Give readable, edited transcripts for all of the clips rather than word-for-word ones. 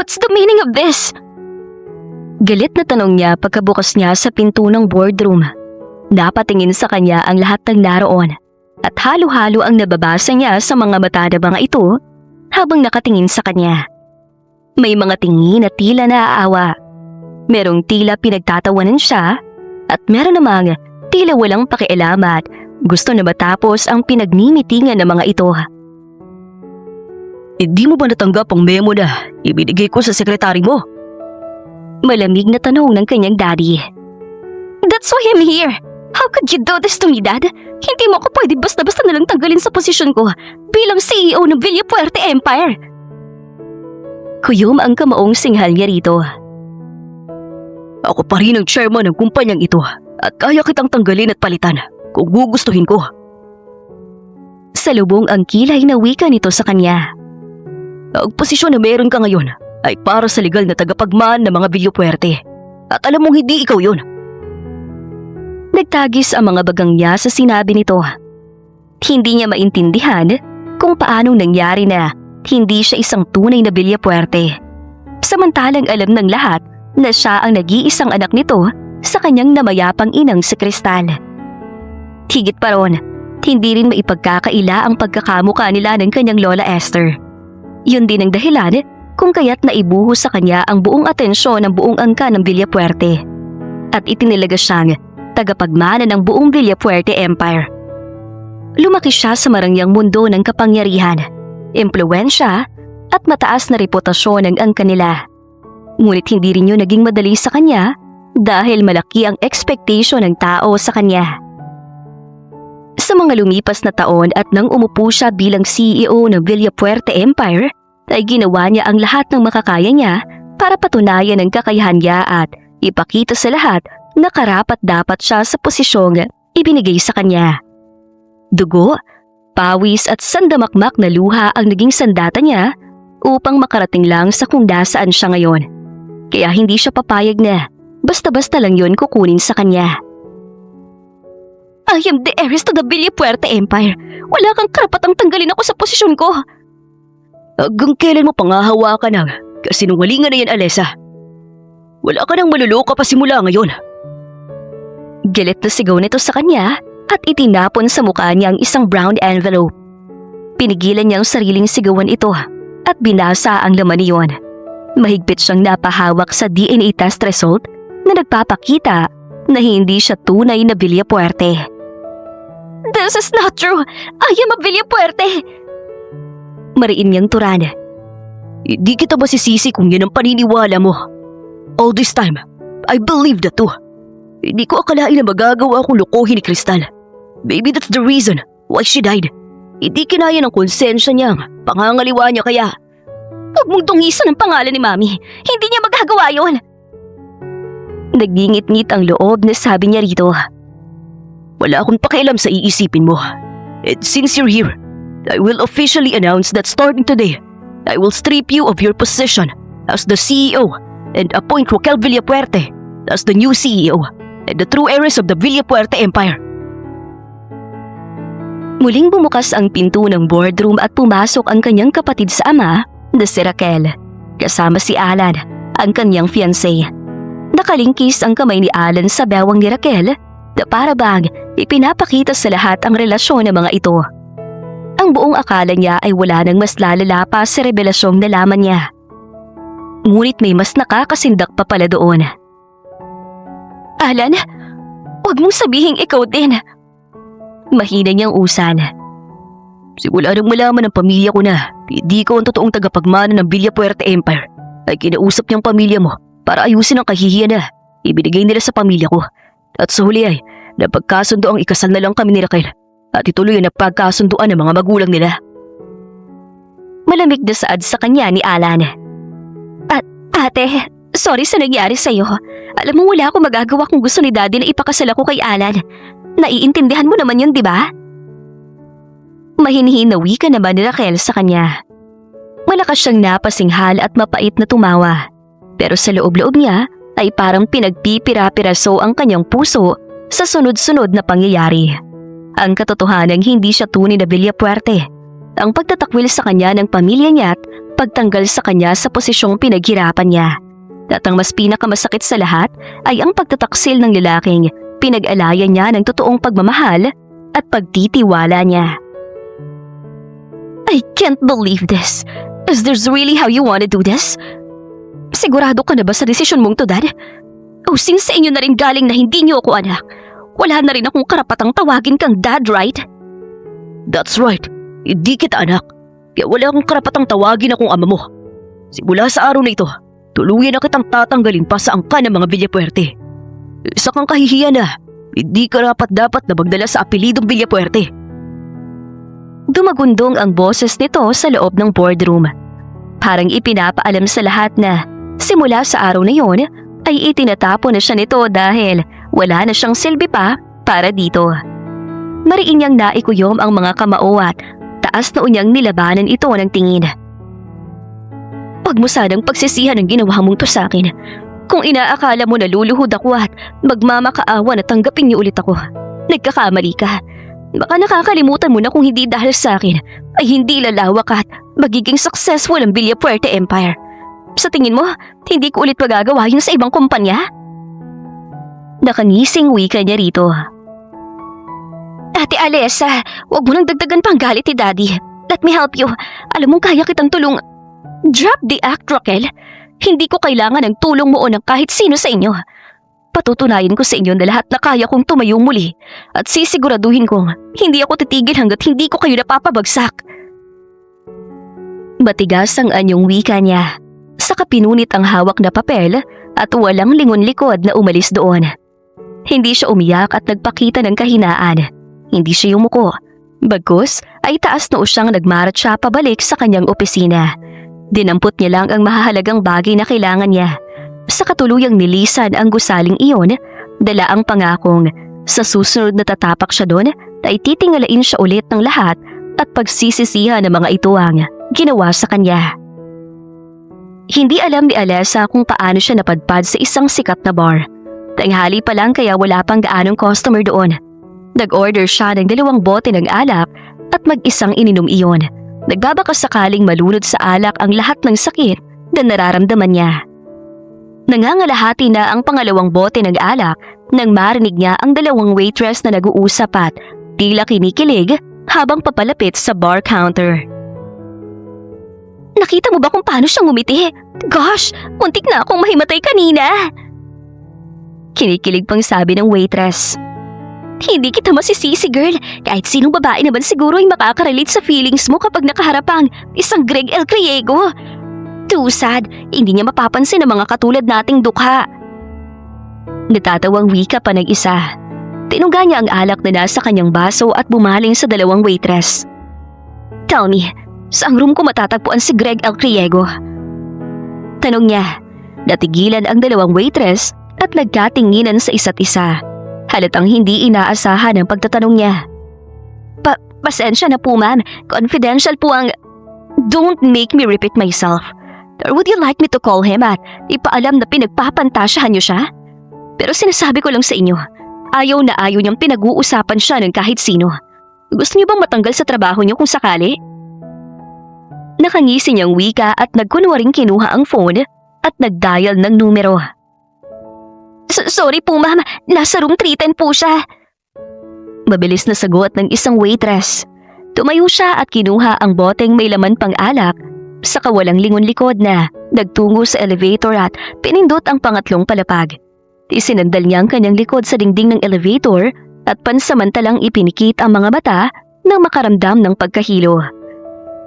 What's the meaning of this? Galit na tanong niya pagkabukas niya sa pinto ng boardroom. Napatingin sa kanya ang lahat ng naroon at halo-halo ang nababasa niya sa mga mata ng mga ito habang nakatingin sa kanya. May mga tingin na tila naaawa. Merong tila pinagtatawanan siya at meron namang tila walang pakialam at gusto na matapos ang pinagmimitingan ng mga ito. Hindi mo ba natanggap ang memo na ibinigay ko sa sekretary mo? Malamig na tanong ng kanyang daddy. That's why I'm here. How could you do this to me, Dad? Hindi mo ako pwede basta-basta nalang tanggalin sa posisyon ko bilang CEO ng Villapuerte Empire. Kuyom ang kamaong singhal niya rito. Ako pa rin ang chairman ng kumpanyang ito at kaya kitang tanggalin at palitan kung gugustuhin ko. Salubong ang kilay na wika nito sa kanya. Ang posisyon na meron ka ngayon ay para sa legal na tagapagmaan ng mga Villapuerte. At alam mong hindi ikaw yun. Nagtagis ang mga bagang niya sa sinabi nito. Hindi niya maintindihan kung paanong nangyari na hindi siya isang tunay na Villapuerte. Samantalang alam ng lahat na siya ang nag-iisang anak nito sa kanyang namayapang inang si Cristal. Higit pa ron, hindi rin maipagkakaila ang pagkakamukha nila ng kanyang Lola Esther. Yun din ang dahilan kung kaya't naibuhos sa kanya ang buong atensyon ng buong angka ng Villapuerte at itinilaga siyang tagapagmana ng buong Villapuerte Empire. Lumaki siya sa marangyang mundo ng kapangyarihan, impluwensya at mataas na reputasyon ng angka nila. Ngunit hindi rin yun naging madali sa kanya dahil malaki ang expectation ng tao sa kanya. Sa mga lumipas na taon at nang umupo siya bilang CEO ng Villapuerte Empire, ay ginawa niya ang lahat ng makakaya niya para patunayan ang kakayahan niya at ipakita sa lahat na karapat-dapat siya sa posisyong ibinigay sa kanya. Dugo, pawis at sandamakmak na luha ang naging sandata niya upang makarating lang sa kung nasaan siya ngayon. Kaya hindi siya papayag na basta-basta lang yun kukunin sa kanya. I am the heiress to the Villapuerte Empire. Wala kang karapatang tanggalin ako sa posisyon ko. Hanggang kailan mo pangahawakan ang kasinungalingan na yan, Alessa? Wala ka nang maluluka pa simula ngayon. Galit na sigaw nito sa kanya at itinapon sa mukha niya ang isang brown envelope. Pinigilan niya ang sariling sigawan ito at binasa ang laman niyon. Mahigpit siyang napahawak sa DNA test result na nagpapakita na hindi siya tunay na Villapuerte. This is not true. I am a Villapuerte. Mariin niyang turan. Hindi kita masisisi kung yan ang paniniwala mo. All this time, I believed that too. Hindi ko akalain na magagawa akong lokohin ni Cristal. Maybe that's the reason why she died. Hindi kinaya ng konsensya niya, pangangaliwa niya kaya. Huwag mong tungisan ang pangalan ni Mami. Hindi niya magagawa yon. Nagingit-ngit ang loob na sabi niya rito. Wala akong pakialam sa iisipin mo. And since you're here, I will officially announce that starting today, I will strip you of your position as the CEO and appoint Roquel Villapuerte as the new CEO and the true heiress of the Villapuerte Empire. Muling bumukas ang pinto ng boardroom at pumasok ang kanyang kapatid sa ama na si Raquel, kasama si Alan, ang kanyang fiancé. Nakalingkis ang kamay ni Alan sa bewang ni Raquel na para bang ipinapakita sa lahat ang relasyon ng mga ito. Ang buong akala niya ay wala nang mas lalala pa sa revelasyong nalaman niya. Ngunit may mas nakakasindak pa pala doon. Alan, huwag mong sabihing ikaw din. Mahina niyang usan. Simula nang malaman ng pamilya ko na hindi ko ang totoong tagapagmana ng Villapuerte Empire, ay kinausap niyang pamilya mo para ayusin ang kahihiyan na ibinigay nila sa pamilya ko. At sa huli ay napagkasundo ang ikasal na lang kami ni Raquel at ituloy ang napagkasunduan ng mga magulang nila. Malamig na saad sa kanya ni Alan. Ate, sorry sa nangyari sa'yo. Alam mo wala akong magagawa kung gusto ni Daddy na ipakasal ako kay Alan. Naiintindihan mo naman yun, di ba? Mahinhinawi ka naman ni Raquel sa kanya. Malakas siyang napasinghal at mapait na tumawa. Pero sa loob-loob niya ay parang pinagpipira-piraso ang kanyang puso sa sunod-sunod na pangyayari. Ang katotohanang hindi siya tunay na Villapuerte. Ang pagtatakwil sa kanya ng pamilya niya at pagtanggal sa kanya sa posisyong pinaghirapan niya. At ang mas pinakamasakit sa lahat ay ang pagtataksil ng lalaking pinag-alayan niya ng totoong pagmamahal at pagtitiwala niya. I can't believe this. Is this really how you want to do this? Sigurado ka na ba sa desisyon mong to, Dad? O since sa inyo na rin galing na hindi niyo ako anak, wala na rin akong karapatang tawagin kang Dad, right? That's right. Hindi kita anak. Kaya wala akong karapatang tawagin akong ama mo. Simula sa araw na ito, tuluyan na kitang tatanggalin pa sa angkan ng mga Villapuerte. Isa kang kahihiyan na. Hindi ka dapat na magdala sa apelidong Villapuerte. Dumagundong ang boses nito sa loob ng boardroom. Parang ipinapaalam sa lahat na simula sa araw na yon ay itinatapon na siya nito dahil wala na siyang silbi pa para dito. Mariin niyang naikuyom ang mga kamao at taas na unyang nilabanan ito ng tingin. Huwag mo sanang pagsisihan ang ginawa mong to sa akin. Kung inaakala mo na luluhod ako at magmamakaawa na tanggapin niyo ulit ako, nagkakamali ka. Baka nakakalimutan mo na kung hindi dahil sa akin ay hindi lalawak at magiging successful ang Villapuerte Empire. Sa tingin mo, hindi ko ulit magagawa yun sa ibang kumpanya? Nakangising wika niya rito. Ate Alessa, huwag mo nang dagdagan pang galit ni Daddy. Let me help you. Alam mong kaya kitang tulong. Drop the act, Raquel. Hindi ko kailangan ng tulong mo o ng kahit sino sa inyo. Patutunayan ko sa inyo na lahat na kaya kong tumayo muli at sisiguraduhin kong hindi ako titigil hanggat hindi ko kayo napapabagsak. Matigas ang anyong wika niya. Saka pinunit ang hawak na papel at walang lingon-likod na umalis doon. Hindi siya umiyak at nagpakita ng kahinaan. Hindi siya yumuko. Bagkus ay taas noo siyang nagmaratsa pabalik sa kanyang opisina. Dinampot niya lang ang mahahalagang bagay na kailangan niya. Sa katuluyang nilisan ang gusaling iyon, dala ang pangakong sa susunod na tatapak siya doon ay titingalain siya ulit ng lahat at pagsisisihan ng mga ito ang ginawa sa kanya. Hindi alam ni Alessa kung paano siya napadpad sa isang sikat na bar. Tanghali pa lang kaya wala pang gaanong customer doon. Nag-order siya ng 2 bote ng alak at mag-isang ininom iyon. Nagbabakas sakaling malunod sa alak ang lahat ng sakit na nararamdaman niya. Nangangalahati na ang pangalawang bote ng alak nang marinig niya ang 2 waitress na nag-uusap at tila kinikilig habang papalapit sa bar counter. Nakita mo ba kung paano siya ngumiti? Gosh, muntik na akong mahimatay kanina! Kinikilig pang sabi ng waitress. Hindi kita masisisi, girl. Kahit sinong babae naman siguro ay makakarelate sa feelings mo kapag nakaharap ang isang Greg El Criego. Too sad, hindi niya mapapansin ang mga katulad nating dukha. Natatawang wika pa ng isa. Tinungga niya ang alak na nasa kanyang baso at bumaling sa 2 waitress. Tell me, saang room ko matatagpuan si Greg El Criego? Tanong niya. Natigilan ang 2 waitress at nagkatinginan sa isa't isa. Halatang hindi inaasahan ang pagtatanong niya. Pasensya na po, ma'am. Confidential po ang... Don't make me repeat myself. Or would you like me to call him at ipaalam na pinagpapantasyahan niyo siya? Pero sinasabi ko lang sa inyo, ayaw na ayaw niyang pinag-uusapan siya ng kahit sino. Gusto niyo bang matanggal sa trabaho niyo kung sakali? Nakangisi niyang wika at nagkunwaring kinuha ang phone at nagdial ng numero. Sorry po, ma'am. Nasa room 310 po siya. Mabilis na sagot ng isang waitress. Tumayo siya at kinuha ang boteng may laman pang alak sa kawalang lingon-likod na nagtungo sa elevator at pinindot ang pangatlong palapag. Isinandal niya ang kanyang likod sa dingding ng elevator at pansamantalang ipinikit ang mga mata nang makaramdam ng pagkahilo.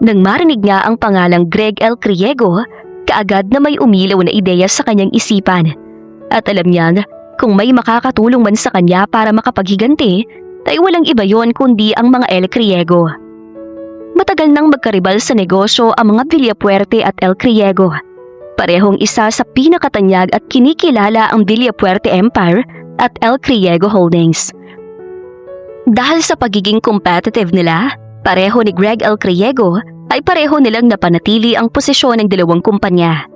Nang marinig niya ang pangalang Greg El Criego, kaagad na may umilaw na ideya sa kanyang isipan. At alam niya kung may makakatulong man sa kanya para makapaghiganti, ay walang iba yon kundi ang mga El Criego. Matagal nang magkaribal sa negosyo ang mga Villapuerte at El Criego. Parehong isa sa pinakatanyag at kinikilala ang Villapuerte Empire at El Criego Holdings. Dahil sa pagiging competitive nila, pareho ni Greg El Criego ay pareho nilang napanatili ang posisyon ng 2 kumpanya.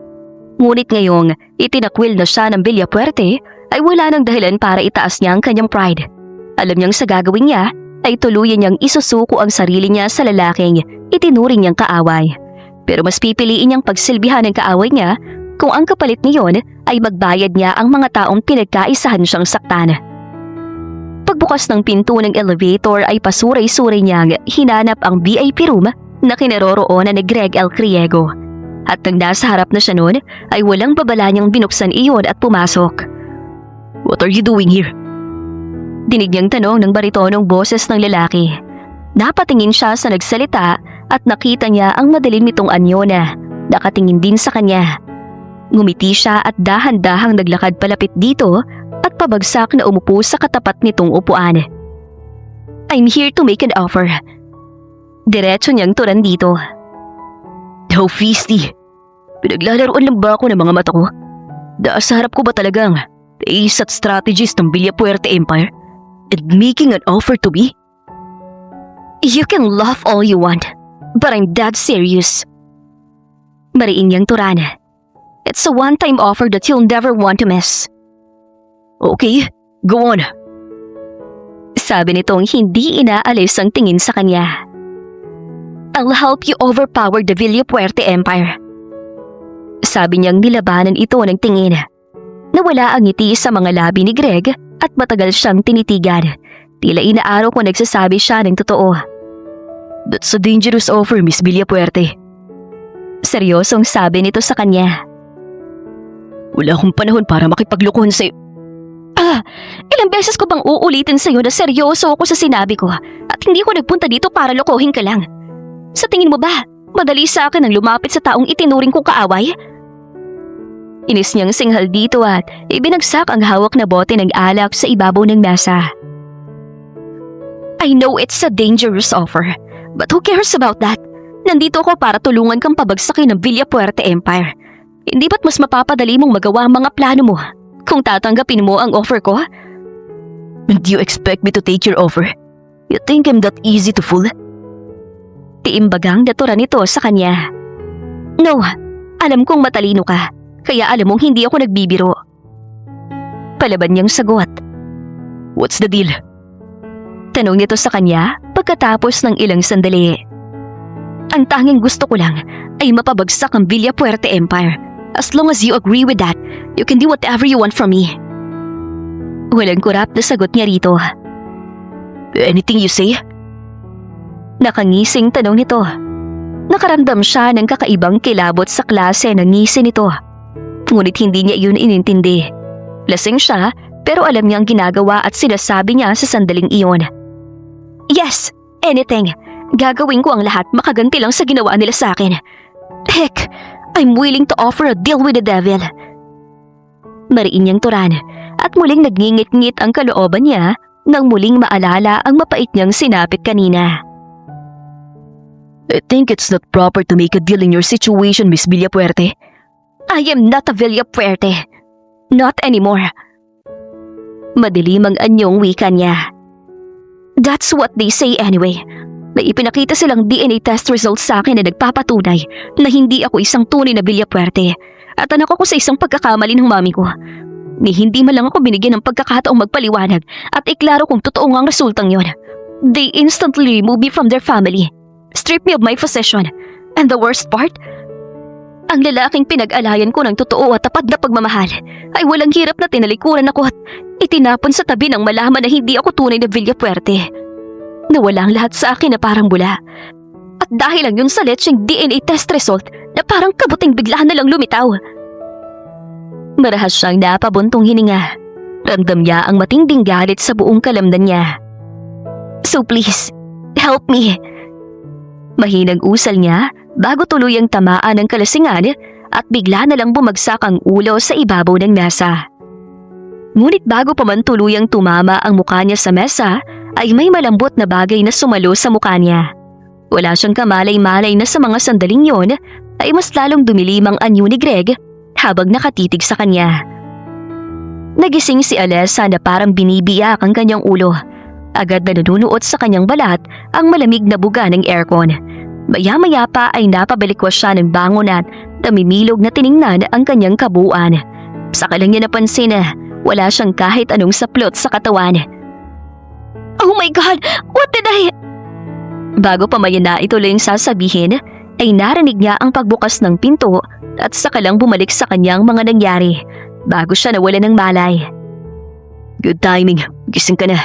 Ngunit ngayong itinakwil na siya ng Villapuerte ay wala nang dahilan para itaas niya ang kanyang pride. Alam niyang sa gagawin niya ay tuluyan niyang isusuko ang sarili niya sa lalaking itinuring niyang kaaway. Pero mas pipiliin niyang pagsilbihan ng kaaway niya kung ang kapalit niyon ay magbayad niya ang mga taong pinagkaisahan siyang saktan. Pagbukas ng pinto ng elevator ay pasuray-suray niyang hinanap ang VIP room na kinaroroonan ni Greg L. Criego. At nang nasa harap na siya noon ay walang babala niyang binuksan iyon at pumasok. "What are you doing here?" Dinig niyang tanong ng baritonong boses ng lalaki. Napatingin siya sa nagsalita at nakita niya ang madilim nitong anyo na nakatingin din sa kanya. Ngumiti siya at dahan-dahang naglakad palapit dito at pabagsak na umupo sa katapat nitong upuan. "I'm here to make an offer." Diretso niyang turan dito. "How feisty! Pinaglalaroan lang ba ako ng mga mata ko? Sa harap ko ba talagang ace at strategist ng Villapuerte Empire and making an offer to me? You can laugh all you want, but I'm dead serious." Mariin niyang turan. "It's a one-time offer that you'll never want to miss." "Okay, go on." Sabi nitong hindi inaalis ang tingin sa kanya. "I'll help you overpower the Villapuerte Empire." Sabi niyang nilabanan ito ng tingin. Nawala ang ngiti sa mga labi ni Greg at matagal siyang tinitigan. Tila inaaraw kung nagsasabi siya ng totoo. "That's a dangerous offer, Miss Villapuerte." Seryosong sabi nito sa kanya. "Wala akong panahon para makipaglokohan sa'yo." Ilang beses ko bang uulitin sa'yo na seryoso ako sa sinabi ko at hindi ko nagpunta dito para lokohin ka lang? Sa tingin mo ba, madali sa akin ang lumapit sa taong itinuring kong kaaway? Inis niyang singhal dito at ibinagsak ang hawak na bote ng alak sa ibabaw ng mesa. "I know it's a dangerous offer, but who cares about that? Nandito ako para tulungan kang pabagsakin ng Villapuerte Empire. Hindi ba't mas mapapadali mong magawa ang mga plano mo kung tatanggapin mo ang offer ko?" "And do you expect me to take your offer? You think I'm that easy to fool?" Tiimbagang natura nito sa kanya. "No, alam kong matalino ka, kaya alam mong hindi ako nagbibiro." Palaban niyang sagot. "What's the deal?" Tanong nito sa kanya pagkatapos ng ilang sandali. "Ang tanging gusto ko lang ay mapabagsak ang Villapuerte Empire. As long as you agree with that, you can do whatever you want from me." Walang kurap na sagot niya rito. "Anything you say?" Nakangising tanong nito. Nakaramdam siya ng kakaibang kilabot sa klase ng ngisi nito. Ngunit hindi niya iyon inintindi. Lasing siya pero alam niya ang ginagawa at sinasabi niya sa sandaling iyon. "Yes, anything. Gagawin ko ang lahat makaganti lang sa ginawa nila sa akin. Heck, I'm willing to offer a deal with the devil." Mariin niyang turan at muling nagngingit-ngit ang kalooban niya nang muling maalala ang mapait niyang sinapit kanina. "I think it's not proper to make a deal in your situation, Miss Villapuerte." "I am not a Villapuerte. Not anymore." Madilim ang anyong wika niya. "That's what they say anyway. May ipinakita silang DNA test results sa akin na nagpapatunay na hindi ako isang tunay na Villapuerte at anak ako sa isang pagkakamali ng mami ko. Ni hindi man lang ako binigyan ng pagkakataong magpaliwanag at iklaro kung totoo nga ang resultang yon. They instantly removed me from their family, stripped me of my possession, and the worst part, ang lalaking pinag-alayan ko ng totoo at tapat na pagmamahal ay walang hirap na tinalikuran ako at itinapon sa tabi nang malaman na hindi ako tunay na Villapuerte. Nawala ang lahat sa akin na parang bula. At dahil lang yun sa lecheng DNA test result na parang kabuting biglaan na lang lumitaw." Marahas siyang napabuntong hininga. Ramdam niya ang matinding galit sa buong kalamnan niya. "So please, help me." Mahinang usal niya bago tuluyang tamaan ng kalasingan at bigla na lang bumagsak ang ulo sa ibabaw ng mesa. Ngunit bago pa man tuluyang tumama ang mukha niya sa mesa, ay may malambot na bagay na sumalo sa mukha niya. Wala siyang kamalay-malay na sa mga sandaling yon ay mas lalong dumilim ang anyo ni Greg habang nakatitig sa kanya. Nagising si Alessa na parang binibiyak ang kanyang ulo. Agad na nanunuot sa kanyang balat ang malamig na buga ng aircon. Maya-maya pa ay napabalikwas siya ng bangon at namimilog na tiningnan ang kanyang kabuuan. Saka lang niya napansin na wala siyang kahit anong saplot sa katawan. "Oh my God! What did I..." Bago pa maya na ituloy yung sasabihin, ay narinig niya ang pagbukas ng pinto at saka lang bumalik sa kanyang mga nangyari bago siya nawala ng malay. Good timing. Gising ka na.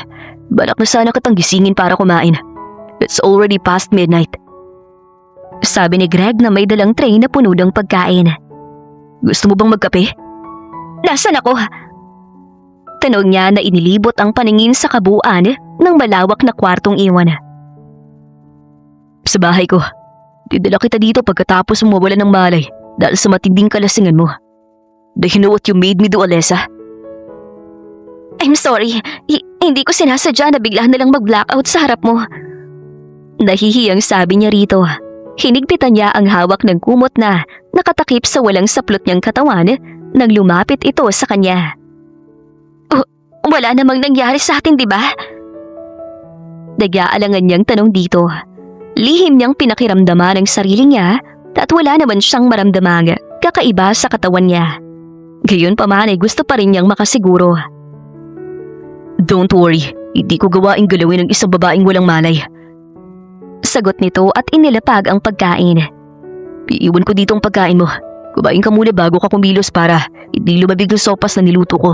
Balak na sana kitang gisingin para kumain. It's already past midnight. Sabi ni Greg na may dalang tray na puno ng pagkain. Gusto mo bang magkape? Nasaan ako? Tanong niya na inilibot ang paningin sa kabuuan ng malawak na kwartong iwan. Sa bahay ko. Didala kita dito pagkatapos mo mawala ng malay dahil sa matinding kalasingan mo. Do you know what you made me do, Alessa? I'm sorry. Hindi ko sinasadya na bigla na lang mag-blackout sa harap mo. Nahihiyang sabi niya rito. Hinigpitan niya ang hawak ng kumot na nakatakip sa walang saplot niyang katawan nang lumapit ito sa kanya. Wala namang nangyari sa atin, di ba? Nag-aalangan niyang tanong dito. Lihim niyang pinakiramdaman ang sarili niya at wala naman siyang maramdamang kakaiba sa katawan niya. Gayunpaman ay gusto pa rin niyang makasiguro. Don't worry, hindi ko gawaing galawin ng isang babaeng walang malay. Sagot nito at inilapag ang pagkain. Iiwan ko dito ang pagkain mo. Kumain ka muna bago ka kumilos para hindi lumabig ng sopas na niluto ko.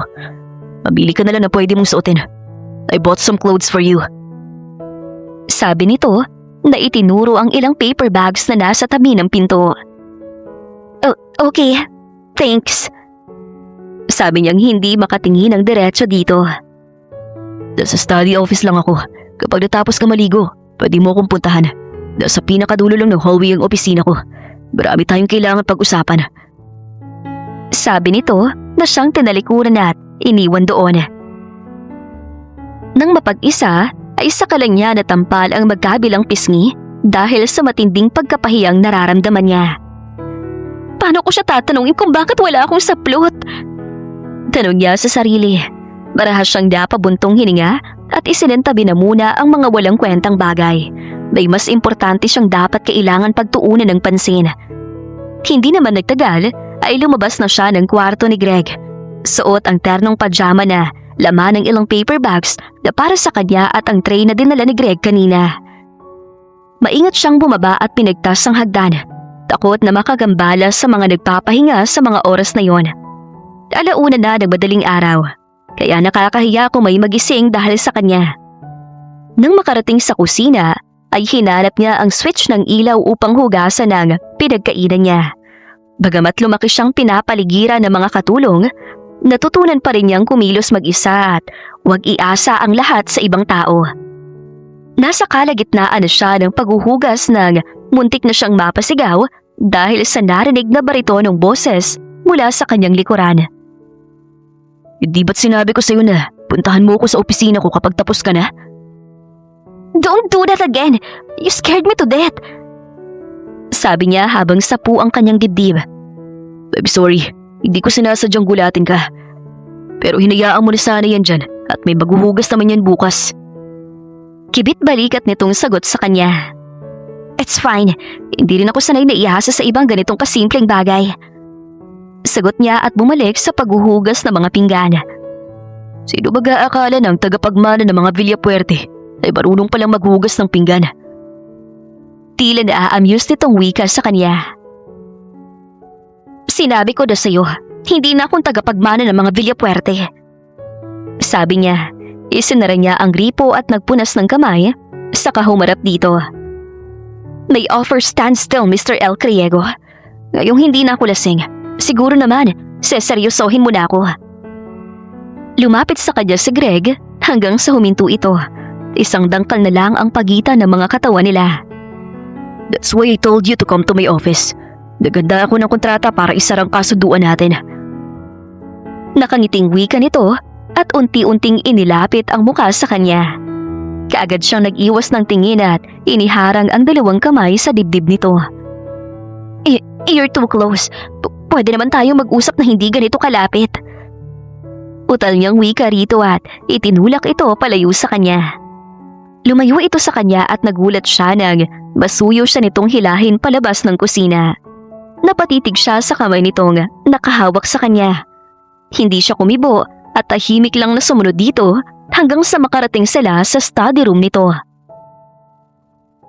Mabili ka na lang na pwede mong suotin. I bought some clothes for you. Sabi nito na itinuro ang ilang paper bags na nasa tabi ng pinto. Oh, okay, thanks. Sabi niyang hindi makatingin ng diretso dito. Sa study office lang ako. Kapag natapos ka maligo, pwede mo akong puntahan. Nasa pinakadulo lang ng hallway ang opisina ko. Marami tayong kailangan pag-usapan. Sabi nito na siyang tinalikuran at iniwan doon. Nang mapag-isa, ay saka lang niya natampal ang magkabilang pisngi dahil sa matinding pagkapahiyang nararamdaman niya. Paano ko siya tatanungin kung bakit wala akong saplot? Tanong niya sa sarili. Marahas siyang napabuntong hininga at isinantabi na muna ang mga walang kwentang bagay. May mas importante siyang dapat kailangan pagtuunan ng pansin. Hindi naman nagtagal ay lumabas na siya ng kwarto ni Greg. Suot ang ternong pajama na laman ng ilang paper bags na para sa kanya at ang tray na dinala ni Greg kanina. Maingat siyang bumaba at pinagtas ang hagdan. Takot na makagambala sa mga nagpapahinga sa mga oras na yon. Alauna na ng madaling araw. Kaya nakakahiya kung may magising dahil sa kanya. Nang makarating sa kusina, ay hinanap niya ang switch ng ilaw upang hugasan ang pinagkainan niya. Bagamat lumaki siyang pinapaligiran ng mga katulong, natutunan pa rin niyang kumilos mag-isa at huwag iasa ang lahat sa ibang tao. Nasa kalagitnaan na siya ng paghuhugas ng muntik na siyang mapasigaw dahil sa narinig na baritonong boses mula sa kanyang likuran. Hindi ba't sinabi ko sa'yo na puntahan mo ko sa opisina ko kapag tapos ka na? Don't do that again! You scared me to death! Sabi niya habang sapu ang kanyang dibdib. Baby, sorry. Hindi ko sinasadyang gulatin ka. Pero hinayaan mo na sana yan dyan at may maghuhugas naman yan bukas. Kibit balikat nitong sagot sa kanya. It's fine. Hindi rin ako sanay na iasa sa ibang ganitong kasimpleng bagay. Sagot niya at bumalik sa paghuhugas ng mga pinggan. Sino ba gaakala ng tagapagmana ng mga Villapuerte ay marunong palang maghugas ng pinggan? Tila na-amused nitong wika sa kanya. Sinabi ko na sa'yo, hindi na akong tagapagmana ng mga Villapuerte. Sabi niya, isinara niya ang gripo at nagpunas ng kamay, saka humarap dito. May offer stand still, Mr. El Criego. Ngayong hindi na ako lasing, siguro naman, seseryosohin mo na ako. Lumapit sa kanya si Greg hanggang sa huminto ito. Isang dangkal na lang ang pagitan ng mga katawan nila. That's why I told you to come to my office. Naganda ako ng kontrata para isarang kasunduan natin. Nakangiting wika nito at unti-unting inilapit ang mukha sa kanya. Kaagad siyang nag-iwas ng tingin at iniharang ang dalawang kamay sa dibdib nito. You're too close. Pwede naman tayong mag-usap na hindi ganito kalapit. Utal niyang wika rito at itinulak ito palayo sa kanya. Lumayo ito sa kanya at nagulat siya nang masuyo siya nitong hilahin palabas ng kusina. Napatitig siya sa kamay nitong nakahawak sa kanya. Hindi siya kumibo at tahimik lang na sumunod dito hanggang sa makarating sila sa study room nito.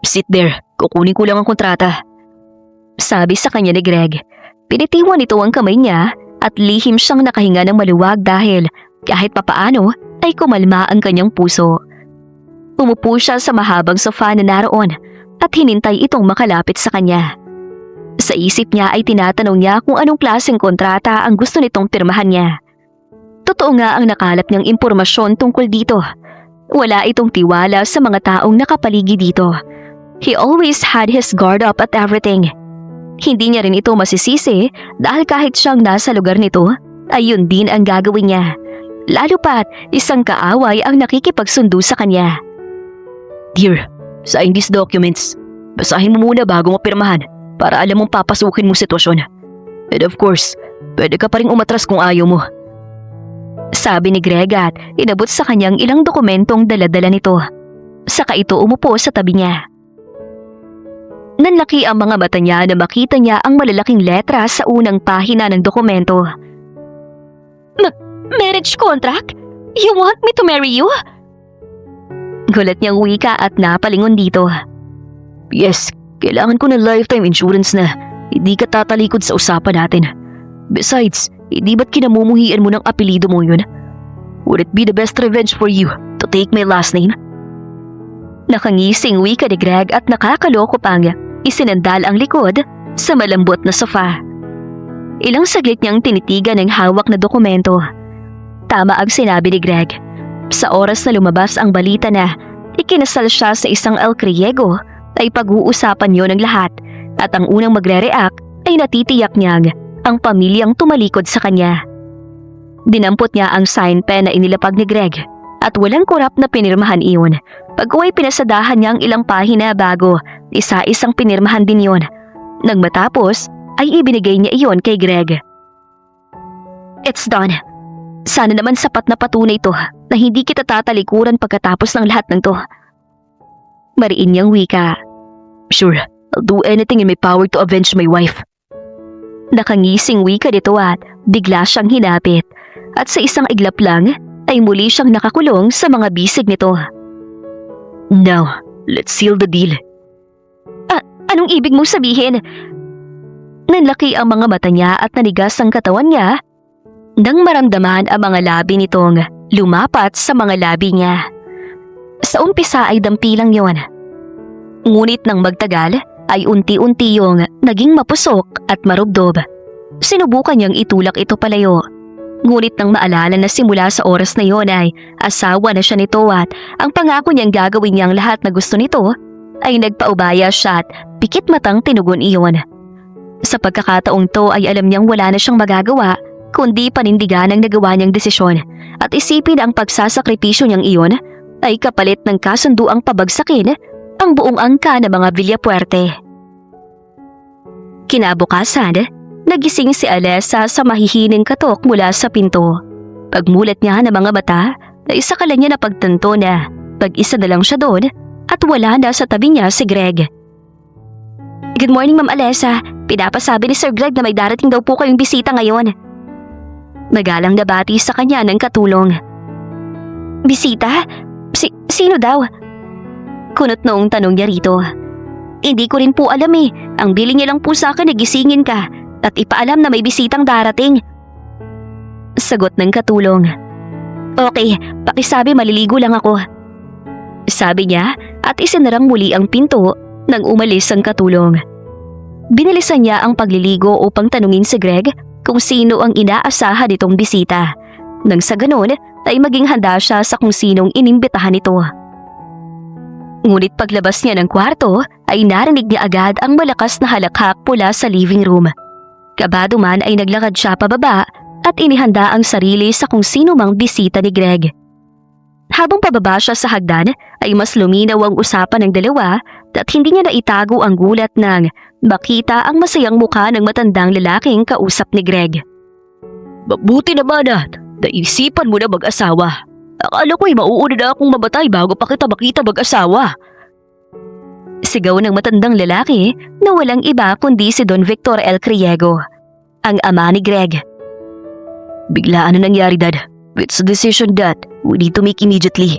Sit there, kukunin ko lang ang kontrata. Sabi sa kanya ni Greg. Pinitiwan nito ang kamay niya at lihim siyang nakahinga ng maluwag dahil kahit papaano ay kumalma ang kanyang puso. Umupo siya sa mahabang sofa na naroon at hinintay itong makalapit sa kanya. Sa isip niya ay tinatanong niya kung anong klaseng kontrata ang gusto nitong pirmahan niya. Totoo nga ang nakalap niyang impormasyon tungkol dito. Wala itong tiwala sa mga taong nakapaligid dito. He always had his guard up at everything. Hindi niya rin ito masisisi dahil kahit siyang nasa lugar nito, ay yun din ang gagawin niya. Lalo pat isang kaaway ang nakikipagsundo sa kanya. Dear, sign these documents. Basahin mo muna bago mo pirmahan para alam mong papasukin mo sitwasyon. And of course, pwede ka pa rin umatras kung ayaw mo. Sabi ni Greg at inabot sa kanyang ilang dokumentong dala-dala nito. Saka ito umupo sa tabi niya. Nanlaki ang mga mata niya na makita niya ang malalaking letra sa unang pahina ng dokumento. Marriage contract? You want me to marry you? Gulat niyang wika at napalingon dito. Yes, kailangan ko ng lifetime insurance na hindi ka tatalikod sa usapan natin. Besides, hindi ba't kinamumuhian mo ng apelido mo yun? Would it be the best revenge for you to take my last name? Nakangising wika ni Greg at nakakaloko pang isinandal ang likod sa malambot na sofa. Ilang saglit niyang tinitigan ang hawak na dokumento. Tama ang sinabi ni Greg. Sa oras na lumabas ang balita na ikinasal siya sa isang El Criego, ay pag-uusapan niyo ng lahat at ang unang magre-react ay natitiyak niyang ang pamilyang tumalikod sa kanya. Dinampot niya ang sign pen na inilapag ni Greg at walang kurap na pinirmahan iyon. Pag-uwi pinasadahan niya ang ilang pahina bago isa-isang pinirmahan din yon. Nang matapos ay ibinigay niya iyon kay Greg. It's done. Sana naman sapat na patunay ito na hindi kita tatalikuran pagkatapos ng lahat ng to. Mariin niyang wika. Sure, I'll do anything in my power to avenge my wife. Nakangising wika nito at bigla siyang hinapit. At sa isang iglap lang ay muli siyang nakakulong sa mga bisig nito. Now, let's seal the deal. Anong ibig mong sabihin? Nanlaki ang mga mata niya at nanigas ang katawan niya nang maramdaman ang mga labi nitong lumapat sa mga labi niya. Sa umpisa ay dampi lang yon. Ngunit nang magtagal ay unti-unti yung naging mapusok at marubdob. Sinubukan niyang itulak ito palayo. Ngunit nang maalala na simula sa oras na yon ay asawa na siya nito at ang pangako niyang gagawin niyang lahat na gusto nito, ay nagpaubaya siya at pikit matang tinugon iyon. Sa pagkakataong to ay alam niyang wala na siyang magagawa kundi panindigan ang nagawa niyang desisyon at isipin ang pagsasakripisyo niyang iyon ay kapalit ng kasunduang pabagsakin ang buong angka ng mga Villapuerte. Kinabukasan, nagising si Alessa sa mahihining katok mula sa pinto. Pagmulat niya ng mga mata, ay sakala niya na pagtanto na pag-isa na lang siya doon at wala na sa tabi niya si Greg. Good morning, Ma'am Alessa. Pinapasabi ni Sir Greg na may darating daw po kayong bisita ngayon. Magalang na bati sa kanya ng katulong. Bisita? Sino daw? Kunot noong tanong niya rito. Hindi ko rin po alam eh. Ang bili niya lang po sa akin na gisingin ka at ipaalam na may bisitang darating. Sagot ng katulong. Okay, pakisabi maliligo lang ako. Sabi niya at isinarang muli ang pinto nang umalis ang katulong. Binilisan niya ang pagliligo upang tanungin si Greg kung sino ang inaasahan nitong bisita. Nang sa ganon ay maging handa siya sa kung sinong inimbitahan nito. Ngunit paglabas niya ng kwarto ay narinig niya agad ang malakas na halakhak mula sa living room. Kabado man ay naglakad siya pababa at inihanda ang sarili sa kung sino mang bisita ni Greg. Habang pababa siya sa hagdan ay mas luminaw ang usapan ng dalawa at hindi niya naitago ang gulat nang makita ang masayang mukha ng matandang lalaking kausap ni Greg. Mabuti naman at naisipan mo na mag-asawa. Akala ko'y mauuna na akong mamatay bago pa kita makita mag-asawa. Sigaw ng matandang lalaki na walang iba kundi si Don Victor El Criego, ang ama ni Greg. Biglaan na nangyari, Dad. It's a decision that we need to make immediately.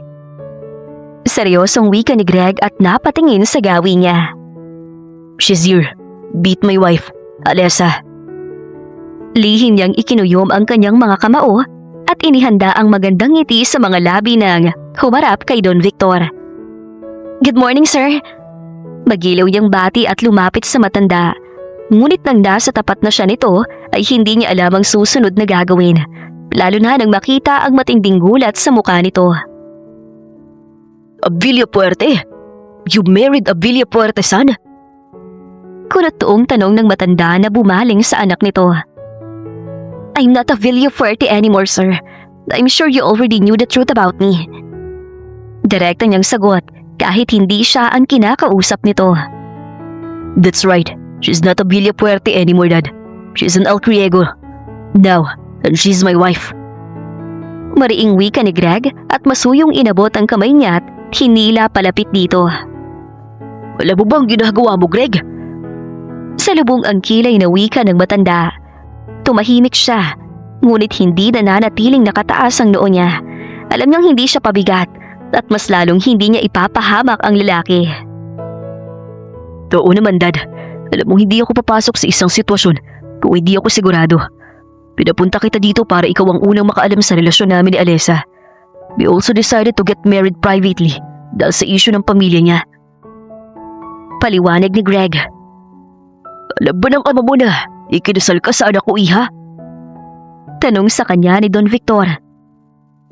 Seryosong wika ni Greg at napatingin sa gawi niya. She's here. Beat my wife, Alessa. Lihim niyang ikinuyom ang kanyang mga kamao at inihanda ang magandang ngiti sa mga labi ng humarap kay Don Victor. Good morning, sir. Magilaw niyang bati at lumapit sa matanda. Ngunit nang nasa tapat na siya nito ay hindi niya alam ang susunod na gagawin. Lalo na nang makita ang matinding gulat sa mukha nito. Abilia Puerte? You married Abilia Puerte, son? Kunat tuong tanong ng matanda na bumaling sa anak nito. I'm not a Villafuerte anymore, sir. I'm sure you already knew the truth about me. Direkta niyang sagot kahit hindi siya ang kinakausap nito. That's right. She's not Abilia Puerte anymore, Dad. She's an Alcriego. Now, and she's my wife. Mariing wika ni Greg at masuyong inabot ang kamay niya at hinila palapit dito. Wala mo bang ginagawa mo, Greg? Salubong ang kilay na wika ng matanda. Tumahimik siya, ngunit hindi nananatiling nakataas ang noo niya. Alam niyang hindi siya pabigat at mas lalong hindi niya ipapahamak ang lalaki. Oo naman, Dad. Alam mo hindi ako papasok sa isang sitwasyon kung hindi ako sigurado. Pinapunta kita dito para ikaw ang unang makaalam sa relasyon namin ni Alessa. We also decided to get married privately dahil sa issue ng pamilya niya. Paliwanag ni Greg. Alam ba ng ama mo na ikinasal ka sa anak ko, iha? Tanong sa kanya ni Don Victor.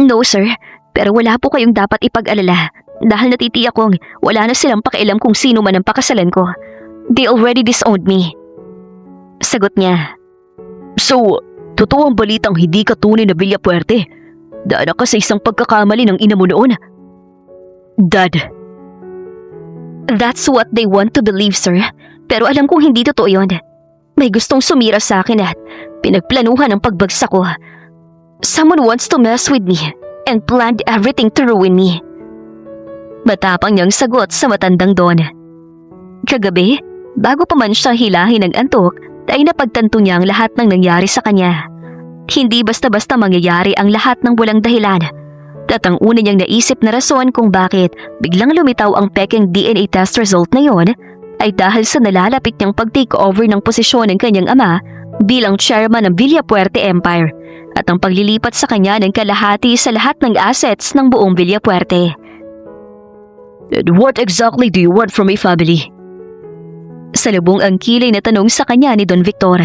No, sir. Pero wala po kayong dapat ipag-alala dahil natitiyak kong wala na silang pakialam kung sino man ang pakasalan ko. They already disowned me. Sagot niya. So, totoo ang balitang hindi ka tunay na Villafuerte? Daan ka sa isang pagkakamali ng ina mo noon? Dad. That's what they want to believe, sir. Pero alam kong hindi totoo yun. May gustong sumira sa akin at pinagplanuhan ang pagbagsak ko. Someone wants to mess with me and planned everything to ruin me. Matapang niyang sagot sa matandang Don. Kagabi, bago pa man siya hilahin ng antok, ay napagtanto niya ang lahat ng nangyari sa kanya. Hindi basta-basta mangyayari ang lahat ng walang dahilan. At ang una niyang naisip na rason kung bakit biglang lumitaw ang peking DNA test result na yon ay dahil sa nalalapit niyang pag-take over ng posisyon ng kanyang ama bilang chairman ng Villafuerte Empire at ang paglilipat sa kanya ng kalahati sa lahat ng assets ng buong Villafuerte. And what exactly do you want from my family? Salubong ang kilay na tanong sa kanya ni Don Victor.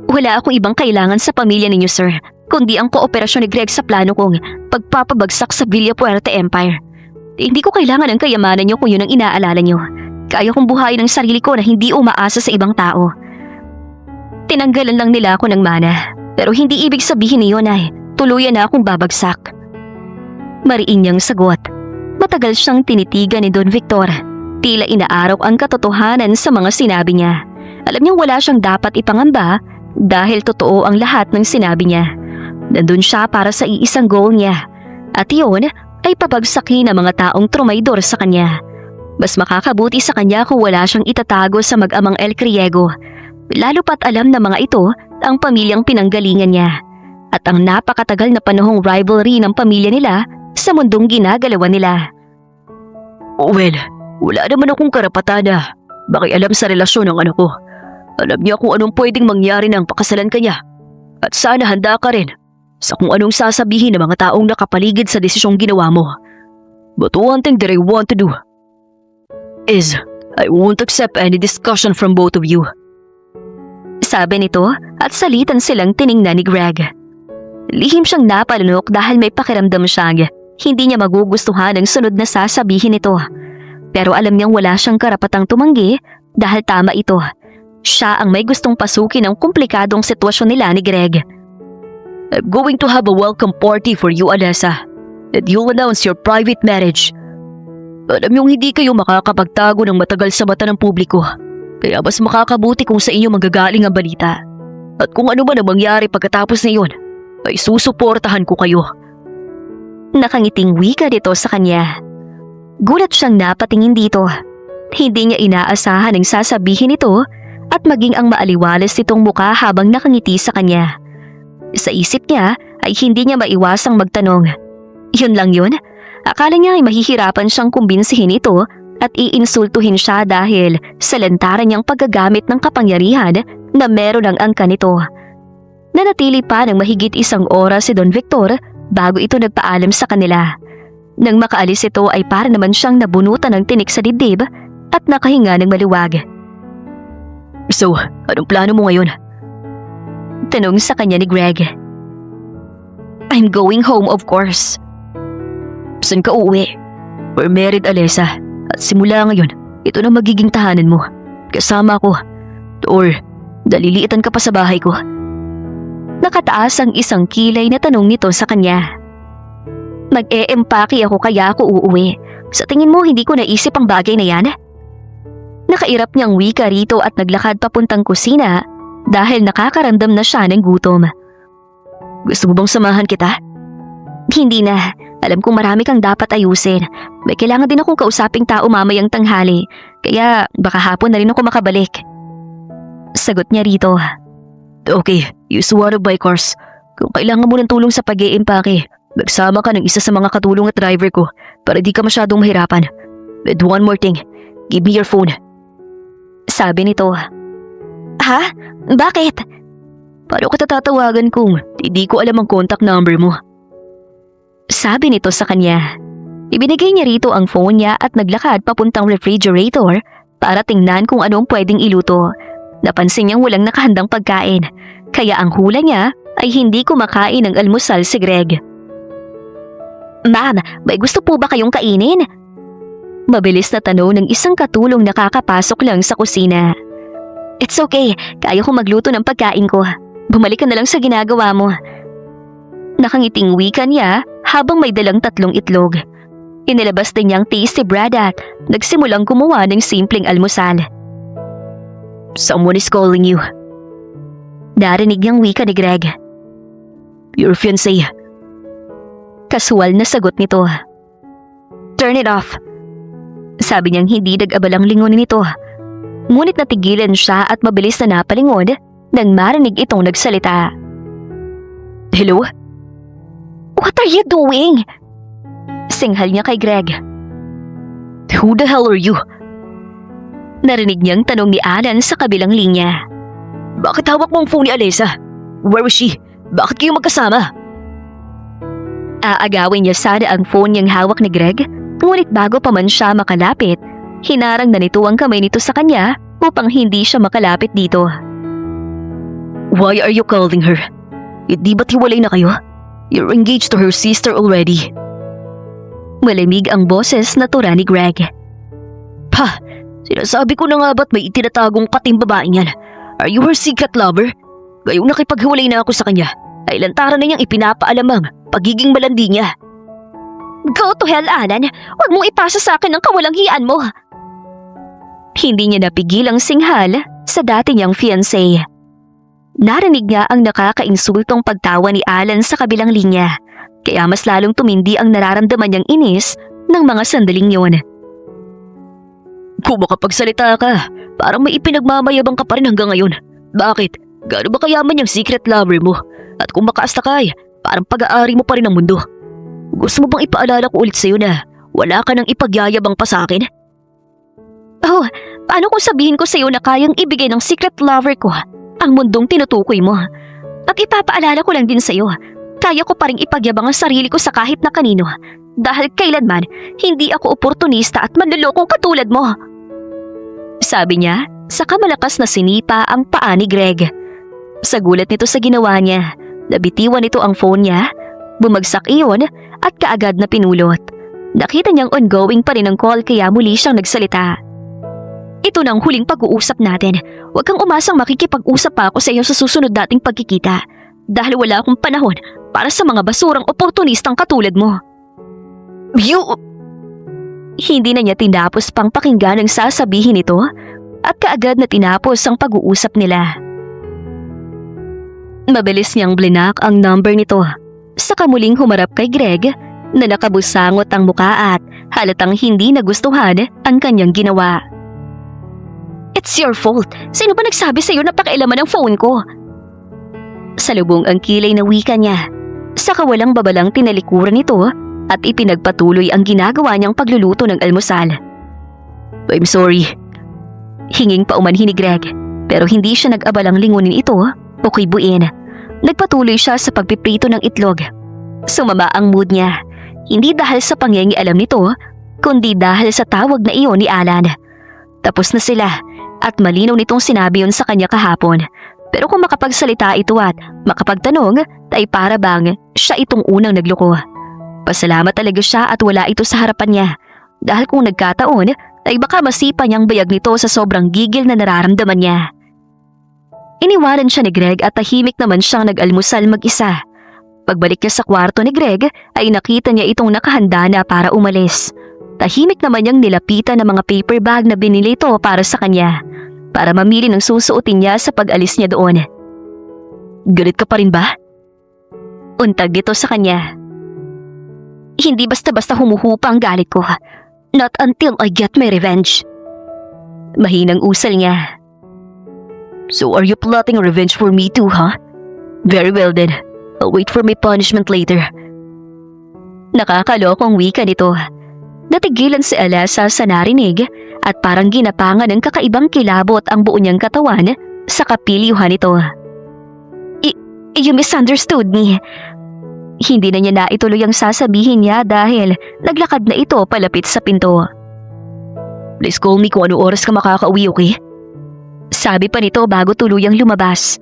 Wala akong ibang kailangan sa pamilya ninyo, sir, kundi ang kooperasyon ni Greg sa plano kong pagpapabagsak sa Villafuerte Empire. Hindi ko kailangan ang kayamanan niyo kung yun ang inaalala niyo. Kaya kong buhayin ang sarili ko na hindi umaasa sa ibang tao. Tinanggalan lang nila ako ng mana, pero hindi ibig sabihin niyon ay tuluyan na akong babagsak. Mariin niyang sagot. Matagal siyang tinitigan ni Don Victor. Tila inaaraw ang katotohanan sa mga sinabi niya. Alam niyang wala siyang dapat ipangamba dahil totoo ang lahat ng sinabi niya. Nandun siya para sa iisang goal niya. At iyon ay pabagsakin ang mga taong trumaydor sa kanya. Mas makakabuti sa kanya kung wala siyang itatago sa mag-amang El Criego. Lalo pat alam ng mga ito ang pamilyang pinanggalingan niya. At ang napakatagal na panahong rivalry ng pamilya nila sa mundong ginagalawan nila. Well, wala naman akong karapatan na makialam sa relasyon ng anak ko. Alam niya kung anong pwedeng mangyari nang pakasalan ka niya. At sana handa ka rin sa kung anong sasabihin ng mga taong nakapaligid sa desisyong ginawa mo. But one thing that I want to do is I won't accept any discussion from both of you. Sabi nito at salitan silang tiningnan ni Greg. Lihim siyang napalunok dahil may pakiramdam siyang hindi niya magugustuhan ang sunod na sasabihin nito. Pero alam niyang wala siyang karapatang tumanggi dahil tama ito. Siya ang may gustong pasukin ang komplikadong sitwasyon nila ni Greg. I'm going to have a welcome party for you, Alessa, and you'll announce your private marriage. Alam niyong hindi kayo makakapagtago ng matagal sa mata ng publiko, kaya mas makakabuti kung sa inyo manggagaling ang balita. At kung ano man ang mangyari pagkatapos na iyon, ay susuportahan ko kayo. Nakangiting wika dito sa kanya. Gulat siyang napatingin dito. Hindi niya inaasahan ang sasabihin ito at maging ang maaliwalas nitong mukha habang nakangiti sa kanya. Sa isip niya ay hindi niya maiwasang magtanong. Yun lang yun? Akala niya ay mahihirapan siyang kumbinsihin ito at iinsultuhin siya dahil sa lantaran niyang paggagamit ng kapangyarihan na meron ang angka nito. Nanatili pa ng mahigit 1 oras si Don Victor bago ito nagpaalam sa kanila. Nang makaalis ito ay para naman siyang nabunutan ng tinik sa dibdib at nakahinga ng maluwag. So, anong plano mo ngayon? Tanong sa kanya ni Greg. I'm going home, of course. Saan ka uuwi? We're married, Alessa. At simula ngayon, ito na magiging tahanan mo. Kasama ko. Or, daliliitan ka pa sa bahay ko. Nakataas ang isang kilay na tanong nito sa kanya. Mag-e-empake ako kaya ako uuwi. Sa tingin mo hindi ko naisip ang bagay na yan? Nakairap niyang wika rito at naglakad papuntang kusina dahil nakakaramdam na siya ng gutom. Gusto mo bang samahan kita? Hindi na. Alam kong marami kang dapat ayusin. May kailangan din akong kausaping tao mamayang tanghali. Kaya baka hapon na rin ako makabalik. Sagot niya rito. Okay, use one of my cars. Kung kailangan mo ng tulong sa pag-iimpake, magsama ka ng isa sa mga katulong at driver ko para di ka masyadong mahirapan. And one more thing, give me your phone. Sabi nito. Ha? Bakit? Paano ka tatawagan kung hindi ko alam ang contact number mo? Sabi nito sa kanya. Ibinigay niya rito ang phone niya at naglakad papuntang refrigerator para tingnan kung anong pwedeng iluto. Napansin niyang walang nakahandang pagkain, kaya ang hula niya ay hindi kumakain ng almusal si Greg. Ma'am, may gusto po ba kayong kainin? Mabilis na tanong ng isang katulong na kakapasok lang sa kusina. It's okay, kaya ko magluto ng pagkain ko. Bumalik ka na lang sa ginagawa mo. Nakangiting wika niya habang may dalang 3 itlog. Inilabas din niyang tasty bread at nagsimulang gumawa ng simpleng almusal. Someone is calling you. Narinig niyang wika ni Greg. Your fiancé. Kasual na sagot nito. Turn it off. Sabi niyang hindi nag-abalang lingon nito. Ngunit natigilan siya at mabilis na napalingon nang marinig itong nagsalita. Hello? What are you doing? Singhal niya kay Greg. Who the hell are you? Narinig niyang tanong ni Alan sa kabilang linya. Bakit hawak mo ang phone ni Alessa? Where was she? Bakit kayo magkasama? Aagawin niya sana ang phone niyang hawak ni Greg, ngunit bago pa man siya makalapit, hinarang na nito ang kamay nito sa kanya upang hindi siya makalapit dito. Why are you calling her? Di ba't hiwalay na kayo? You're engaged to her sister already. Malamig ang boses na tura ni Greg. Pa, sinasabi ko na nga ba't may itinatagong kating babaeng yan? Are you her secret lover? Gayong nakipaghiwalay na ako sa kanya, ay lantaran na niyang ipinapaalam ang pagiging malandi niya. Go to hell, Alan! Huwag mong ipasa sa akin ang kawalang-hiyan mo! Hindi niya napigilang singhal sa dati niyang fiancé. Narinig niya ang nakakainsultong pagtawa ni Alan sa kabilang linya, kaya mas lalong tumindi ang nararamdaman niyang inis ng mga sandaling yon. Kung makapagsalita ka, parang may ipinagmamayabang ka pa rin hanggang ngayon. Bakit? Gaano ba kayaman yung secret lover mo? At kung makaastakay, parang pag-aari mo pa rin ang mundo. Gusto mo bang ipaalala ko ulit sa'yo na wala ka nang ipagyayabang pa sa akin? Oh, paano kung sabihin ko sa'yo na kayang ibigay ng secret lover ko ang mundong tinutukoy mo? At ipapaalala ko lang din sa'yo, kaya ko pa rin ipagyabang ang sarili ko sa kahit na kanino dahil kailanman hindi ako oportunista at manlolokong katulad mo. Sabi niya, saka malakas na sinipa ang paa ni Greg. Sa gulat nito sa ginawa niya, nabitiwan nito ang phone niya, bumagsak iyon at kaagad na pinulot. Nakita niyang ongoing pa rin ang call kaya muli siyang nagsalita. Ito na ang huling pag-uusap natin. Huwag kang umasang makikipag-usap pa ako sa iyo sa susunod nating pagkikita dahil wala akong panahon para sa mga basurang oportunistang katulad mo. Hindi na niya tinapos pang pakinggan ang sasabihin nito at kaagad na tinapos ang pag-uusap nila. Mabilis niyang blinak ang number nito. Saka muling humarap kay Greg na nakabusangot ang muka at halatang hindi nagustuhan ang kanyang ginawa. It's your fault. Sino ba nagsabi sa'yo na pakialaman ang phone ko? Salubong ang kilay na wika niya. Saka walang babalang tinalikuran nito at ipinagpatuloy ang ginagawa niyang pagluluto ng almusal. I'm sorry. Hinging paumanhin ni Greg, pero hindi siya nag-abalang lingunin ito o kibuin. Nagpatuloy siya sa pagpiprito ng itlog. Sumama ang mood niya, hindi dahil sa pangingialam nito, kundi dahil sa tawag na iyon ni Alan. Tapos na sila at malinaw nitong sinabi yun sa kanya kahapon. Pero kung makapagsalita ito at makapagtanong, ay para bang siya itong unang nagloko. Pasalamat talaga siya at wala ito sa harapan niya. Dahil kung nagkataon, ay baka masipa niyang bayag nito sa sobrang gigil na nararamdaman niya. Iniwanan siya ni Greg at tahimik naman siyang nag-almusal mag-isa. Pagbalik niya sa kwarto ni Greg ay nakita niya itong nakahanda na para umalis. Tahimik naman niyang nilapitan ng mga paper bag na binili ito para sa kanya, para mamili ng susuotin niya sa pag-alis niya doon. Galit ka pa rin ba? Untag ito sa kanya. Hindi basta-basta humuhupa ang galit ko. Not until I get my revenge. Mahinang usal niya. So are you plotting revenge for me too, huh? Very well then. I'll wait for my punishment later. Nakakalokong wika nito. Natigilan si Alessa sa narinig at parang ginapangan ng kakaibang kilabot ang buo niyang katawan sa kapiliuhan nito. You misunderstood me. Hindi na niya naituloy ang sasabihin niya dahil naglakad na ito palapit sa pinto. Please call me kung ano oras ka makakauwi, okay? Sabi pa nito bago tuluyang lumabas.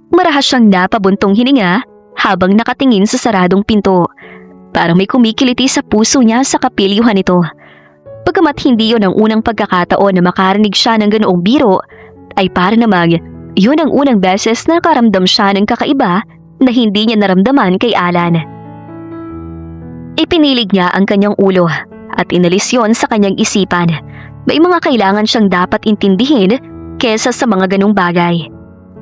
Marahas siyang napabuntong hininga habang nakatingin sa saradong pinto. Parang may kumikiliti sa puso niya sa kapiliuhan nito. Pagkamat hindi yon ang unang pagkakataon na makarinig siya ng ganoong biro, ay para namang yun ang unang beses na nakaramdam siya ng kakaiba na hindi niya naramdaman kay Alan. Ipinilig niya ang kanyang ulo at inalis yon sa kanyang isipan. May mga kailangan siyang dapat intindihin kesa sa mga ganong bagay.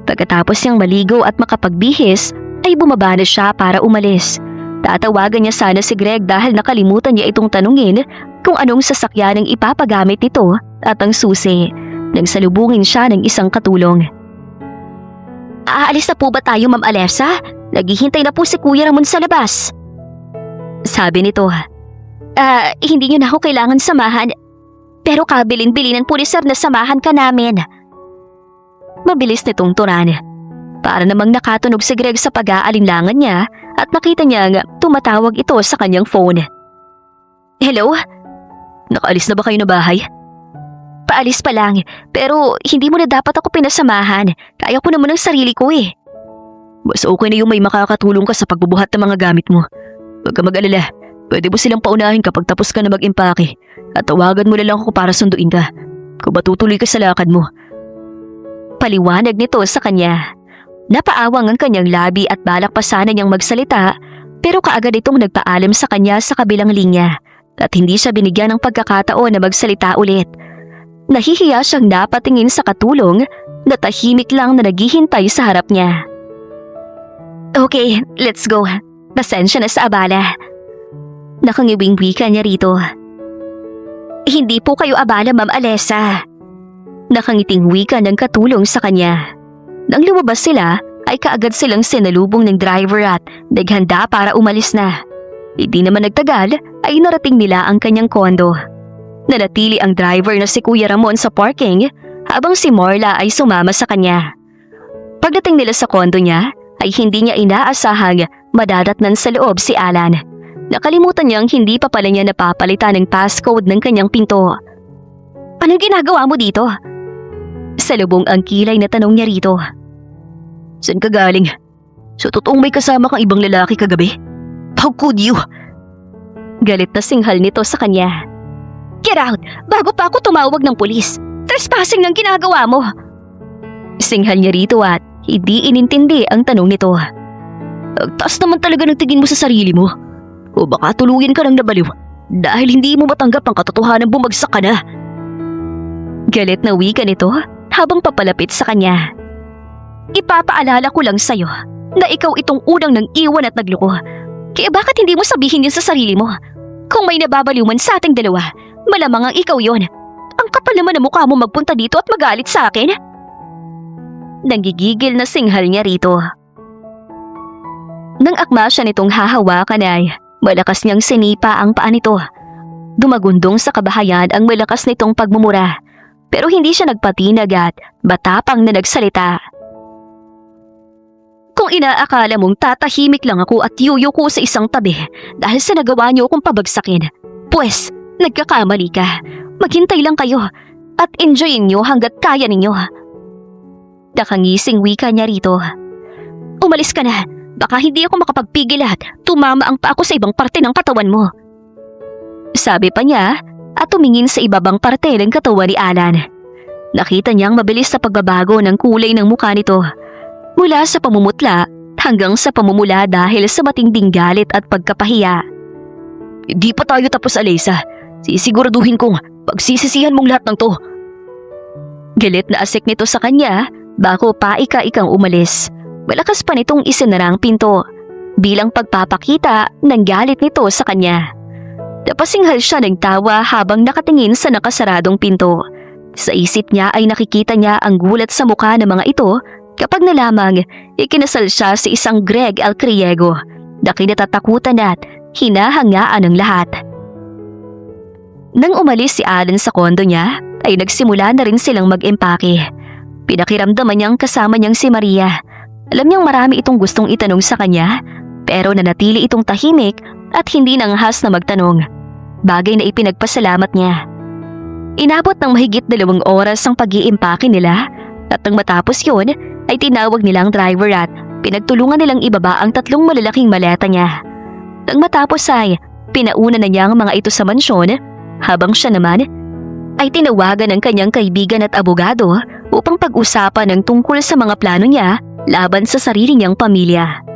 Pagkatapos niyang maligo at makapagbihis, ay bumaba na siya para umalis. Tatawagan niya sana si Greg dahil nakalimutan niya itong tanungin kung anong sasakyan ang ipapagamit nito at ang susi nang salubungin siya ng isang katulong. Aalis na po ba tayo, Ma'am Alessa? Naghihintay na po si Kuya Ramon sa labas. Sabi nito. Hindi niyo na ako kailangan samahan. Pero kabilin-bilinan po ni Sir na samahan ka namin. Mabilis nitong turan. Para namang nakatunog si Greg sa pag-aalinlangan niya at nakita niyang tumatawag ito sa kanyang phone. Hello? Nakaalis na ba kayo na bahay? Paalis pa lang, pero hindi mo na dapat ako pinasamahan. Kaya ko naman ang sarili ko eh. Mas okay na yung may makakatulong ka sa pagbubuhat ng mga gamit mo. Huwag ka mag-alala, pwede mo silang paunahin kapag tapos ka na mag-impake at tawagan mo na lang ako para sunduin ka kung matutuloy ka sa lakad mo. Paliwanag nito sa kanya. Napaawang ang kanyang labi at balak pa sana niyang magsalita, pero kaagad itong nagpaalam sa kanya sa kabilang linya at hindi siya binigyan ng pagkakataon na magsalita ulit. Nahihiya siyang napatingin sa katulong na tahimik lang na naghihintay sa harap niya. Okay, let's go. Pasensya na sa abala. Nakangiwing wika niya rito. Hindi po kayo abala, Ma'am Alessa. Nakangiting wika ng katulong sa kanya. Nang lumabas sila, ay kaagad silang sinalubong ng driver at naghanda para umalis na. Hindi naman nagtagal ay narating nila ang kanyang kondo. Nanatili ang driver na si Kuya Ramon sa parking habang si Marla ay sumama sa kanya. Pagdating nila sa kondo niya ay hindi niya inaasahang madadatnan sa loob si Alan. Nakalimutan niyang hindi pa pala niya napapalitan ng passcode ng kanyang pinto. Anong ginagawa mo dito? Salubong ang kilay na tanong niya rito. Saan ka galing? So totoong may kasama kang ibang lalaki kagabi? How could you? Galit na singhal nito sa kanya. Get out! Bago pa ako tumawag ng pulis. Trespassing ng ginagawa mo. Singhal niya rito at hindi inintindi ang tanong nito. Ang taas naman talaga ng tingin mo sa sarili mo. O baka tuluyan ka ng nabaliw dahil hindi mo matanggap ang katotohanan bumagsak ka na. Galit na wika nito habang papalapit sa kanya. Ipapaalala ko lang sa'yo na ikaw itong unang nang iwan at nagloko. Kaya bakit hindi mo sabihin yun sa sarili mo? Kung may nababaliw man sa ating dalawa, malamang ang ikaw yon. Ang kapal naman na mukha mo magpunta dito at magalit sa akin. Nanggigigil na singhal niya rito. Nang akma siya nitong hahawakan ay malakas niyang sinipa ang paa nito. Dumagundong sa kabahayan ang malakas nitong pagmumura, pero hindi siya nagpatinag at matapang na nagsalita. Kung inaakala mong tatahimik lang ako at yuyuko sa isang tabi dahil sa nagawa niyo akong pabagsakin, pues nagkakamali ka. Maghintay lang kayo at enjoyin niyo hanggat kaya ninyo. Nakangising wika niya rito. Umalis ka na, baka hindi ako makapagpigil at tumama ang pa ako sa ibang parte ng katawan mo. Sabi pa niya at tumingin sa ibabang parte ng katawan ni Alan. Nakita niyang mabilis sa pagbabago ng kulay ng mukha nito. Mula sa pamumutla hanggang sa pamumula dahil sa matinding galit at pagkapahiya. Hindi pa tayo tapos, Alyssa. Sisiguraduhin kong pagsisisihan mong lahat ng to. Galit na asik nito sa kanya bago pa ika-ikang umalis. Malakas pa nitong isinarang pinto bilang pagpapakita ng galit nito sa kanya. Napasinghal siya ng tawa habang nakatingin sa nakasaradong pinto. Sa isip niya ay nakikita niya ang gulat sa mukha ng mga ito kapag nalamang ikinasal siya sa isang Greg L. Criego na kinatatakutan at hinahangaan ng lahat. Nang umalis si Alan sa kondo niya, ay nagsimula na rin silang mag-empake. Pinakiramdaman niyang kasama niyang si Maria. Alam niyang marami itong gustong itanong sa kanya, pero nanatili itong tahimik at hindi nanghas na magtanong. Bagay na ipinagpasalamat niya. Inabot ng mahigit 2 oras ang pag-iimpake nila at nang matapos yun, ay tinawag nilang driver at pinagtulungan nilang ibaba ang 3 malalaking maleta niya. Nang matapos ay pinauna na niya ang mga ito sa mansyon habang siya naman ay tinawagan ng kanyang kaibigan at abogado upang pag-usapan ng tungkol sa mga plano niya laban sa sarili niyang pamilya.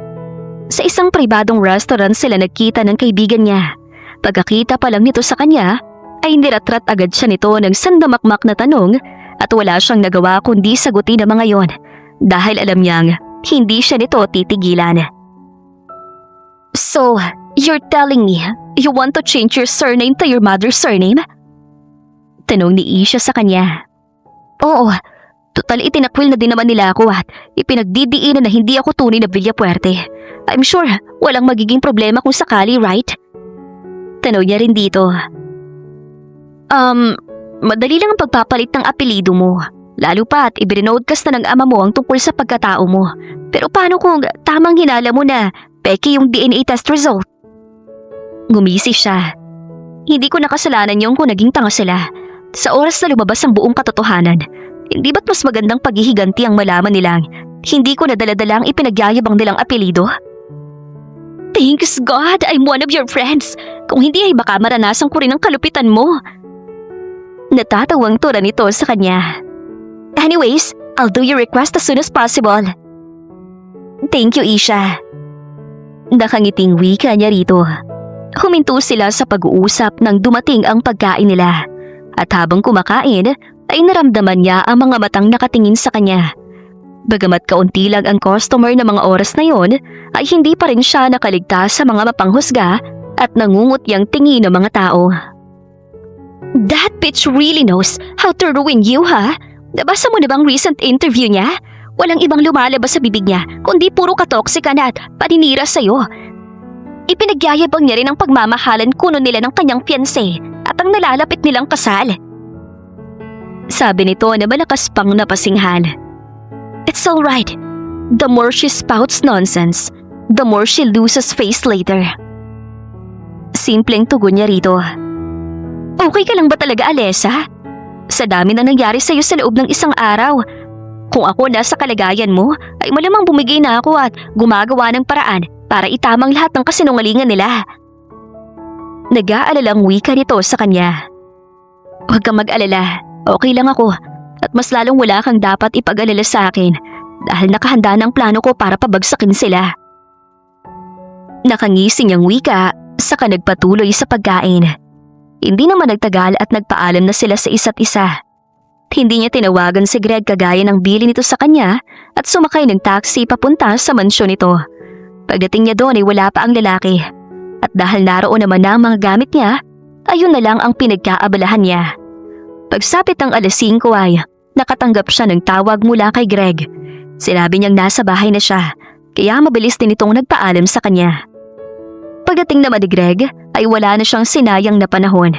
Sa isang pribadong restaurant sila nagkita ng kaibigan niya. Pagkakita pa lang nito sa kanya ay niratrat agad siya nito ng sandamakmak na tanong at wala siyang nagawa kundi sagutin ang mga yon. Dahil alam niyang hindi siya nito titigilan. So, you're telling me you want to change your surname to your mother's surname? Tanong ni Isha sa kanya. Oo, total itinakwil na din naman nila ako at ipinagdidiinan na hindi ako tunay na Villapuerte. I'm sure walang magiging problema kung sakali, right? Tanong niya rin dito. Madali lang ang pagpapalit ng apelido mo. Lalo pa at ibinodcast na ng ama mo ang tungkol sa pagkatao mo. Pero paano kung tamang hinala mo na peke yung DNA test result? Ngumisi siya. Hindi ko nakasalanan yung kung naging tanga sila. Sa oras na lumabas ang buong katotohanan, hindi ba't mas magandang paghihiganti ang malaman nilang hindi ko nadala-dala ang ipinagyayabang nilang apelido? Thanks God, I'm one of your friends. Kung hindi ay baka maranasan ko rin ang kalupitan mo. Natatawang tura nito sa kanya. Anyways, I'll do your request as soon as possible. Thank you, Isha. Nakangiting wika niya rito. Huminto sila sa pag-uusap nang dumating ang pagkain nila. At habang kumakain, ay naramdaman niya ang mga matang nakatingin sa kanya. Bagamat kaunti lang ang customer na mga oras na yon, ay hindi pa rin siya nakaligtas sa mga mapanghusga at nangungutyang tingin ng mga tao. That bitch really knows how to ruin you, ha? Nabasa mo na bang recent interview niya? Walang ibang lumalabas sa bibig niya, kundi puro katoksika na at paninira sa'yo. Ipinagyayabang niya rin ang pagmamahalan kuno nila ng kanyang fiancé at ang nalalapit nilang kasal. Sabi nito na malakas pang napasinghan. It's alright. The more she spouts nonsense, the more she loses face later. Simpleng tugon niya rito. Okay ka lang ba talaga, Alyssa? Sa dami na nangyari sa'yo sa loob ng isang araw. Kung ako nasa kalagayan mo, ay malamang bumigay na ako at gumagawa ng paraan para itamang lahat ng kasinungalingan nila. Nag-aalalang wika nito sa kanya. Huwag kang mag-alala, okay lang ako at mas lalong wala kang dapat ipag-alala sa akin dahil nakahanda ng plano ko para pabagsakin sila. Nakangising ang wika saka nagpatuloy sa pagkain. Hindi naman nagtagal at nagpaalam na sila sa isa't isa. Hindi niya tinawagan si Greg kagaya ng bili nito sa kanya at sumakay ng taxi papunta sa mansyon nito. Pagdating niya doon ay wala pa ang lalaki. At dahil naroon naman na ang mga gamit niya, ayun na lang ang pinagkaabalahan niya. Pagsapit ng 5:00 ay nakatanggap siya ng tawag mula kay Greg. Sinabi niyang nasa bahay na siya, kaya mabilis din itong nagpaalam sa kanya. Pagdating naman ni Greg ay wala na siyang sinayang na panahon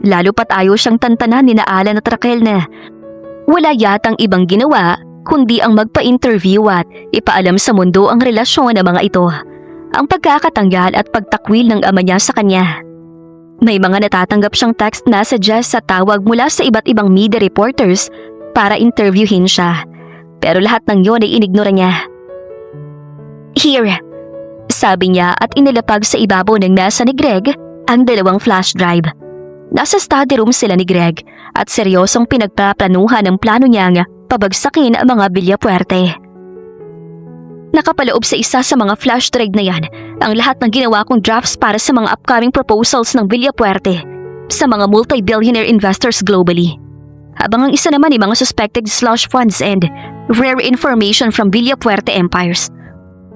Lalo pat ayaw siyang tantanan ni na Alan at Raquel na wala yatang ibang ginawa kundi ang magpa-interview at ipaalam sa mundo ang relasyon ng mga ito. Ang pagkakatanggal at pagtakwil ng ama niya sa kanya. May mga natatanggap siyang text messages sa tawag mula sa iba't ibang media reporters para interviewin siya. Pero lahat ng yon ay inignora niya. "Here," sabi niya at inilapag sa ibabaw ng mesa ni Greg ang 2 flash drive. Nasa study room sila ni Greg at seryosong pinagpaplanuhan ang plano niyang pabagsakin ang mga Villapuerte. Nakapaloob sa isa sa mga flash drive na yan ang lahat ng ginawa kong drafts para sa mga upcoming proposals ng Villapuerte sa mga multi-billionaire investors globally. Habang ang isa naman ay mga suspected slush funds and rare information from Villapuerte empires.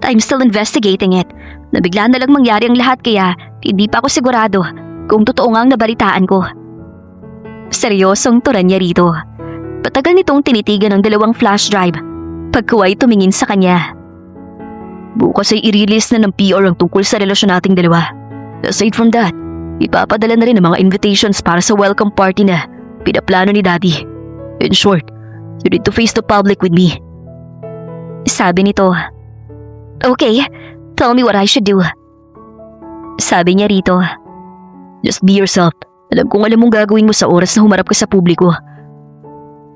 I'm still investigating it. Nabigla na lang mangyari ang lahat kaya hindi pa ako sigurado kung totoo nga ang nabalitaan ko. Seryosong turan niya rito. Patagal nitong tinitigan ang 2 flash drive. Pagkuway tumingin sa kanya. "Bukas ay i-release na ng PR ang tungkol sa relasyon nating dalawa. Aside from that, ipapadala na rin ang mga invitations para sa welcome party na pinaplano ni Daddy. In short, you need to face the public with me." Sabi nito. "Okay, tell me what I should do." Sabi niya rito. "Just be yourself. Alam kong alam mong gagawin mo sa oras na humarap ka sa publiko."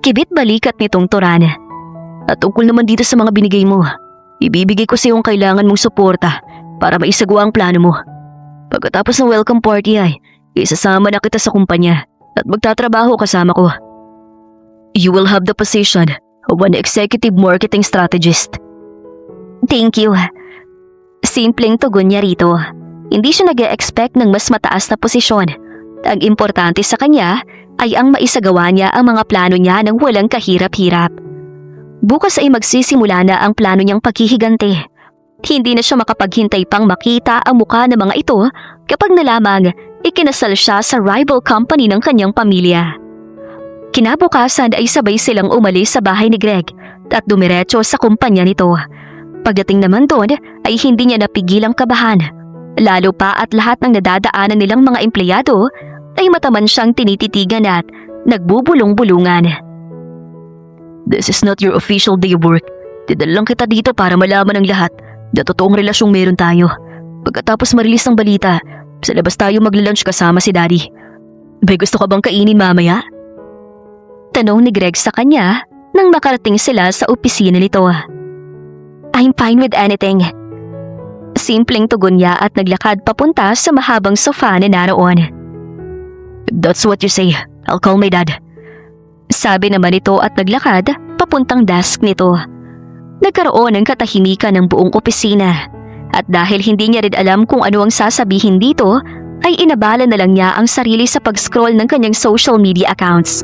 Kibit balikat nitong Turan. "At tungkol naman dito sa mga binigay mo, ibibigay ko sa iyong kailangan mong suporta para maisagawa ang plano mo. Pagkatapos ng welcome party ay isasama na kita sa kumpanya at magtatrabaho kasama ko. You will have the position of an executive marketing strategist." "Thank you." Simpleng tugon niya rito. Hindi siya nag-e-expect ng mas mataas na posisyon. Ang importante sa kanya ay ang maisagawa niya ang mga plano niya ng walang kahirap-hirap. Bukas ay magsisimula na ang plano niyang paghihiganti. Hindi na siya makapaghintay pang makita ang mukha ng mga ito kapag nalamang ikinasal siya sa rival company ng kanyang pamilya. Kinabukasan ay sabay silang umalis sa bahay ni Greg at dumiretso sa kumpanya nito. Pagdating naman doon ay hindi niya napigilang kabahan. Lalo pa at lahat ng nadadaanan nilang mga empleyado ay mataman siyang tinititigan at nagbubulong-bulungan. "This is not your official day of work. Dinala lang kita dito para malaman ng lahat na totoong relasyong meron tayo. Pagkatapos marilis ang balita, sa labas tayo magla-lunch kasama si Daddy. May gusto ka bang kainin mamaya?" Tanong ni Greg sa kanya nang makarating sila sa opisina nito. "I'm fine with anything." Simpleng tugon niya at naglakad papunta sa mahabang sofa na naroon. "If that's what you say, I'll call my dad." Sabi naman ito at naglakad papuntang desk nito. Nagkaroon ng katahimikan ng buong opisina at dahil hindi niya rin alam kung ano ang sasabihin dito, ay inabala na lang niya ang sarili sa pag-scroll ng kanyang social media accounts.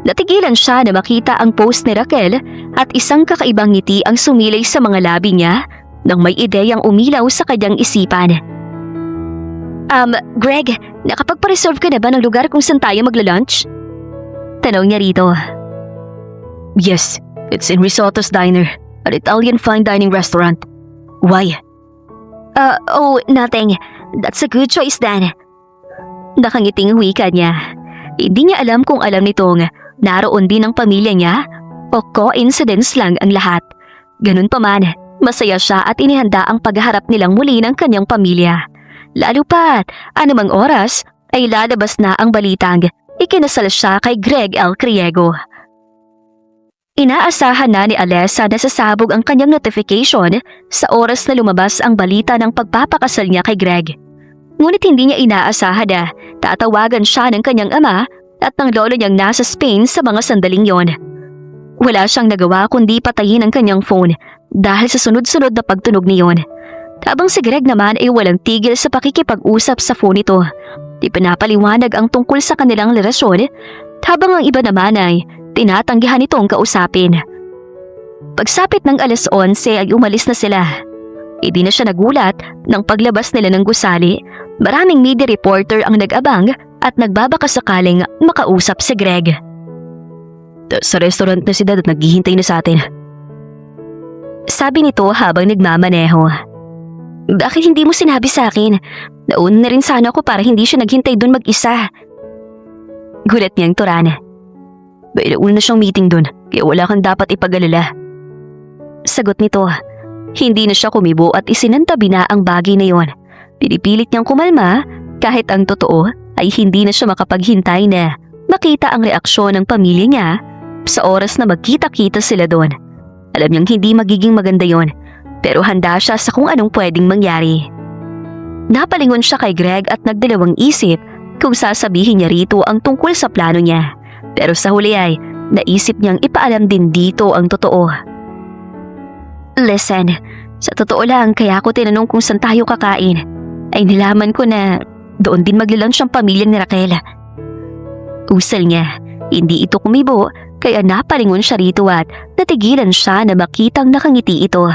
Natigilan siya na makita ang post ni Raquel at isang kakaibang ngiti ang sumilay sa mga labi niya nang may ideyang umilaw sa kanyang isipan. Greg, nakapagpa-reserve ka na ba ng lugar kung saan tayo magla-lunch?" Tanong niya rito. "Yes, it's in Risotto's Diner, an Italian fine dining restaurant. Why?" Oh, nothing. That's a good choice then." Nakangiting wika niya. Hindi niya alam kung alam nitong naroon din ang pamilya niya o coincidence lang ang lahat. Ganun pa man, masaya siya at inihanda ang pagharap nilang muli ng kanyang pamilya. Lalo pat, anumang oras ay lalabas na ang balitang ikinasal siya kay Greg L. Criego. Inaasahan na ni Alessa na sasabog ang kanyang notification sa oras na lumabas ang balita ng pagpapakasal niya kay Greg. Ngunit hindi niya inaasahan na tatawagan siya ng kanyang ama at ng lolo niyang nasa Spain sa mga sandaling yon. Wala siyang nagawa kundi patayin ang kanyang phone dahil sa sunod-sunod na pagtunog niyon. Habang si Greg naman ay walang tigil sa pakikipag-usap sa phone nito. Di pinapaliwanag ang tungkol sa kanilang relasyon habang ang iba naman ay tinatanggihan itong kausapin. Pagsapit ng 11:00 ay umalis na sila. Hindi na siya nagulat nang paglabas nila ng gusali. Maraming media reporter ang nag-abang at nagbabaka sakaling makausap si Greg. "Sa restaurant na si Dad at naghihintay na sa atin." Sabi nito habang nagmamaneho. "Bakit hindi mo sinabi sa akin? Nauna na rin sana ako para hindi siya naghintay doon mag-isa." Gulat niyang Turan. May nauna na siyang meeting doon, kaya wala kang dapat ipag-alala. Sagot nito. Hindi na siya kumibo at isinantabi na ang bagay na yon. Pinipilit niyang kumalma kahit ang totoo ay hindi na siya makapaghintay na makita ang reaksyon ng pamilya niya sa oras na magkita-kita sila doon. Alam niyang hindi magiging maganda yon, pero handa siya sa kung anong pwedeng mangyari. Napalingon siya kay Greg at nagdalawang isip kung sasabihin niya rito ang tungkol sa plano niya. Pero sa huli ay naisip niyang ipaalam din dito ang totoo. Listen, sa totoo lang kaya ako tinanong kung saan tayo kakain ay nilaman ko na doon din maglalunch ang pamilyang ni Raquel. Usal niya, hindi ito kumibo kaya napalingon siya rito at natigilan siya na makitang nakangiti ito.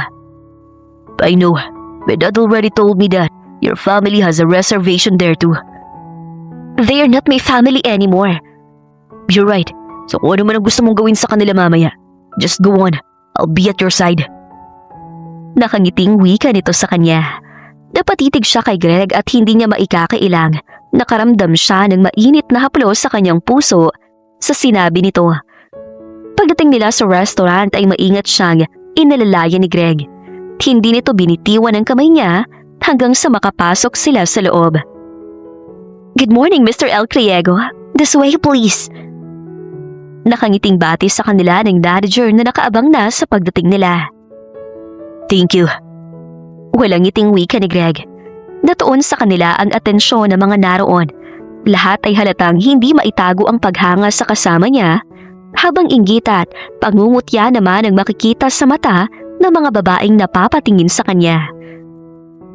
I know, my dad already told me that your family has a reservation there too. They are not my family anymore. You're right, so kung ano man ang gusto mong gawin sa kanila mamaya, just go on, I'll be at your side. Nakangiting wika nito sa kanya. Napatitig siya kay Greg at hindi niya maikakailang. Nakaramdam siya ng mainit na haplos sa kanyang puso sa sinabi nito. Pagdating nila sa restaurant ay maingat siyang inalalayan ni Greg. Hindi nito binitiwan ang kamay niya hanggang sa makapasok sila sa loob. Good morning, Mr. El Criego. This way, please. Nakangiting bati sa kanila ng manager na nakaabang na sa pagdating nila. Thank you. Walang ngiting wika ni Greg. Natuon sa kanila ang atensyon ng mga naroon. Lahat ay halatang hindi maitago ang paghanga sa kasama niya, habang inggit at pangungutya naman ang makikita sa mata ng mga babaeng napapatingin sa kanya.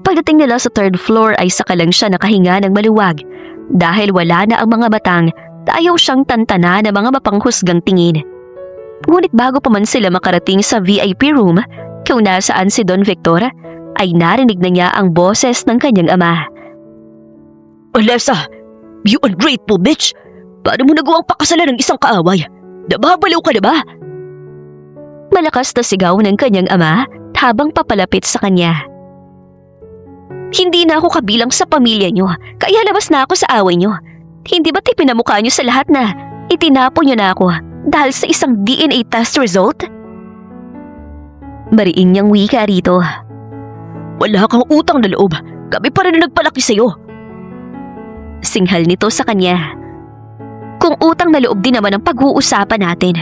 Pagdating nila sa third floor ay saka lang siya nakahinga ng maluwag dahil wala na ang mga batang na ayaw siyang tantana ng mga mapanghusgang tingin. Ngunit bago pa man sila makarating sa VIP room, kung nasaan si Don Victor, ay narinig na niya ang boses ng kanyang ama. Alessa, you ungrateful bitch! Paano mo nagawang pakasalan ng isang kaaway? Nababaliw ka na ba? Malakas na sigaw ng kanyang ama habang papalapit sa kanya. Hindi na ako kabilang sa pamilya niyo, kaya labas na ako sa away niyo. Hindi ba't ipinamukha niyo sa lahat na itinapon niyo na ako dahil sa isang DNA test result? Mariing niyang wika rito. Wala kang utang na loob. Kami pa rin na nagpalaki sa'yo. Singhal nito sa kanya. Kung utang na loob din naman ang pag-uusapan natin,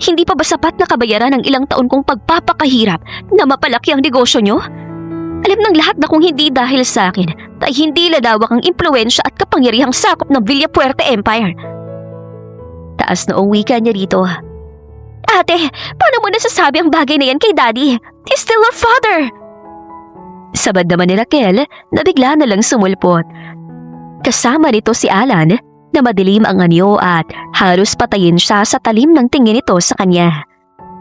hindi pa ba sapat na kabayaran ng ilang taon kong pagpapakahirap na mapalaki ang negosyo niyo? Alam ng lahat na kung hindi dahil sa akin, ay hindi ladawak ang impluensya at kapangyarihang sakop ng Villapuerte Empire. Taas noong wika niya rito. Ate, paano mo nasasabi ang bagay na yan kay Daddy? He's still our father! Sabad naman ni Raquel na bigla na lang sumulpot. Kasama nito si Alan na madilim ang anyo at halos patayin siya sa talim ng tingin nito sa kanya.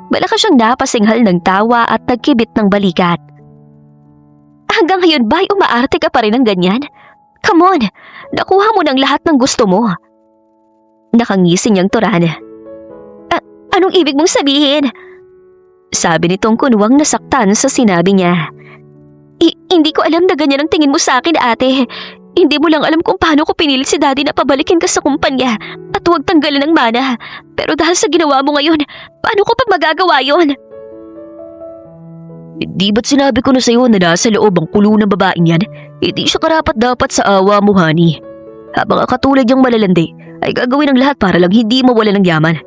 Malakas siyang napasinghal ng tawa at nagkibit ng balikat. Hanggang ngayon ba'y umaarte ka pa rin ng ganyan? Come on, nakuha mo ng lahat ng gusto mo. Nakangising niyang Turan. Anong ibig mong sabihin? Sabi nitong kunwang nasaktan sa sinabi niya. Hindi ko alam na ganyan ang tingin mo sa akin, ate. Hindi mo lang alam kung paano ko pinilit si Daddy na pabalikin ka sa kumpanya at huwag tanggalan ng mana. Pero dahil sa ginawa mo ngayon, paano ko pa magagawa yon? Di ba't sinabi ko na sa'yo na nasa loob ang kulo ng babaeng yan? Hindi siya karapat dapat sa awa mo, honey. Habang katulad niyang malalandi, ay gagawin ang lahat para lang hindi mawala ng yaman.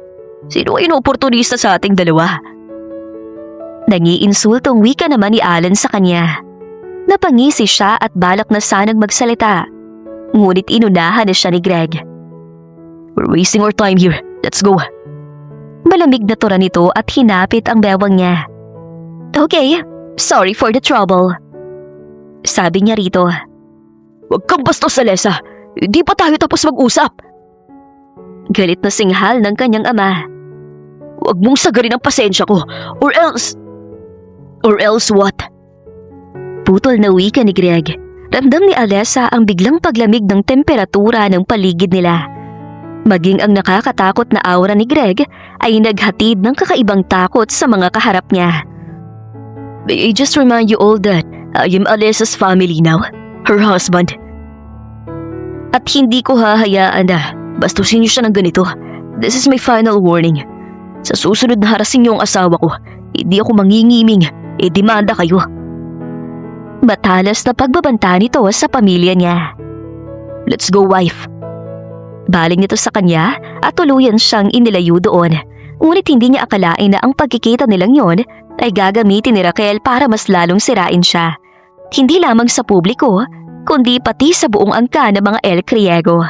Sino ay inoportunista sa ating dalawa? Nangiinsultong wika naman ni Alan sa kanya. Napangisi siya at balak na sanang magsalita. Ngunit inunahan na siya ni Greg. We're wasting our time here. Let's go. Malamig na tura nito at hinapit ang bewang niya. Okay, sorry for the trouble. Sabi niya rito. Huwag kang bastos, Alessa. Hindi pa tayo tapos mag-usap. Galit na singhal ng kanyang ama. Huwag mong sagarin ang pasensya ko. Or else... Or else what? Putol na wika ni Greg. Ramdam ni Alessa ang biglang paglamig ng temperatura ng paligid nila. Maging ang nakakatakot na aura ni Greg ay naghatid ng kakaibang takot sa mga kaharap niya. May I just remind you all that I am Alessa's family now, her husband. At hindi ko hahayaan na Bastusin niyo siya ng ganito. This is my final warning. Sa susunod na harasin niyo ang asawa ko, hindi ako mangingiming, demanda kayo. Matalas na pagbabanta nito sa pamilya niya. Let's go, wife. Baling nito sa kanya at tuluyan siyang inilayo doon. Ngunit hindi niya akalain na ang pagkikita nilang yon ay gagamitin ni Raquel para mas lalong sirain siya. Hindi lamang sa publiko, kundi pati sa buong angka ng mga El Criego.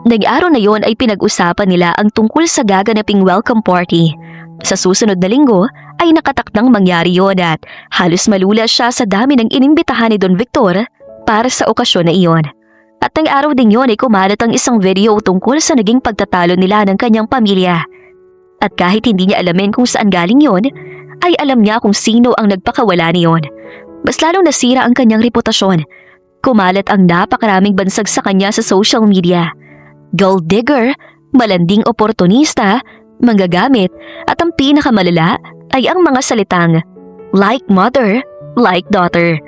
Nag-araw na yon ay pinag-usapan nila ang tungkol sa gaganaping welcome party. Sa susunod na linggo ay nakatakdang mangyari yon at halos malula siya sa dami ng inimbitahan ni Don Victor para sa okasyon na iyon. At ang araw din yon ay kumalat ang isang video tungkol sa naging pagtatalo nila ng kanyang pamilya. At kahit hindi niya alamin kung saan galing yon, ay alam niya kung sino ang nagpakawala niyon. Mas lalong nasira ang kanyang reputasyon. Kumalat ang napakaraming bansag sa kanya sa social media. Gold digger, malanding oportunista, manggagamit, at ang pinakamalala ay ang mga salitang like mother, like daughter.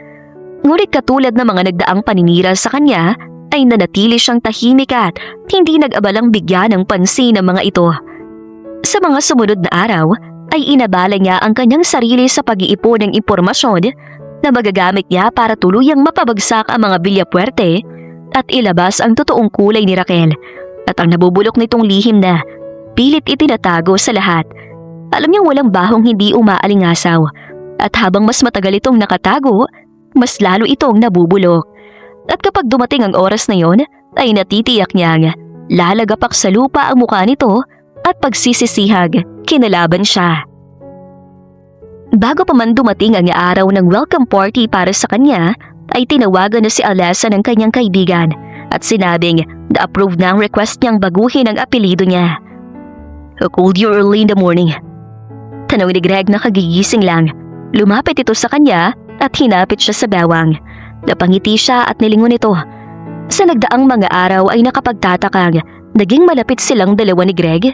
Ngunit katulad ng mga nagdaang paninira sa kanya, ay nanatili siyang tahimik at hindi nag-abalang bigyan ng pansin ng mga ito. Sa mga sumunod na araw, ay inabala niya ang kanyang sarili sa pag-iipon ng impormasyon na magagamit niya para tuluyang mapabagsak ang mga Villapuerte at ilabas ang totoong kulay ni Raquel at ang nabubulok nitong lihim na pilit itinatago sa lahat. Alam niyang walang bahong hindi umaalingasaw at habang mas matagal itong nakatago, mas lalo itong nabubulok. At kapag dumating ang oras na yon, ay natitiyak niyang lalagapak sa lupa ang mukha nito at pagsisisihag, kinalaban siya. Bago pa man dumating ang araw ng welcome party para sa kanya, ay tinawagan na si Alessa ng kanyang kaibigan at sinabing na-approve na ang request niyang baguhin ang apelido niya. "Who called you early in the morning?" Tanong ni Greg na kagigising lang. Lumapit ito sa kanya at hinapit siya sa bewang. Napangiti siya at nilingon ito. Sa nagdaang mga araw ay nakapagtatakang naging malapit silang dalawa ni Greg.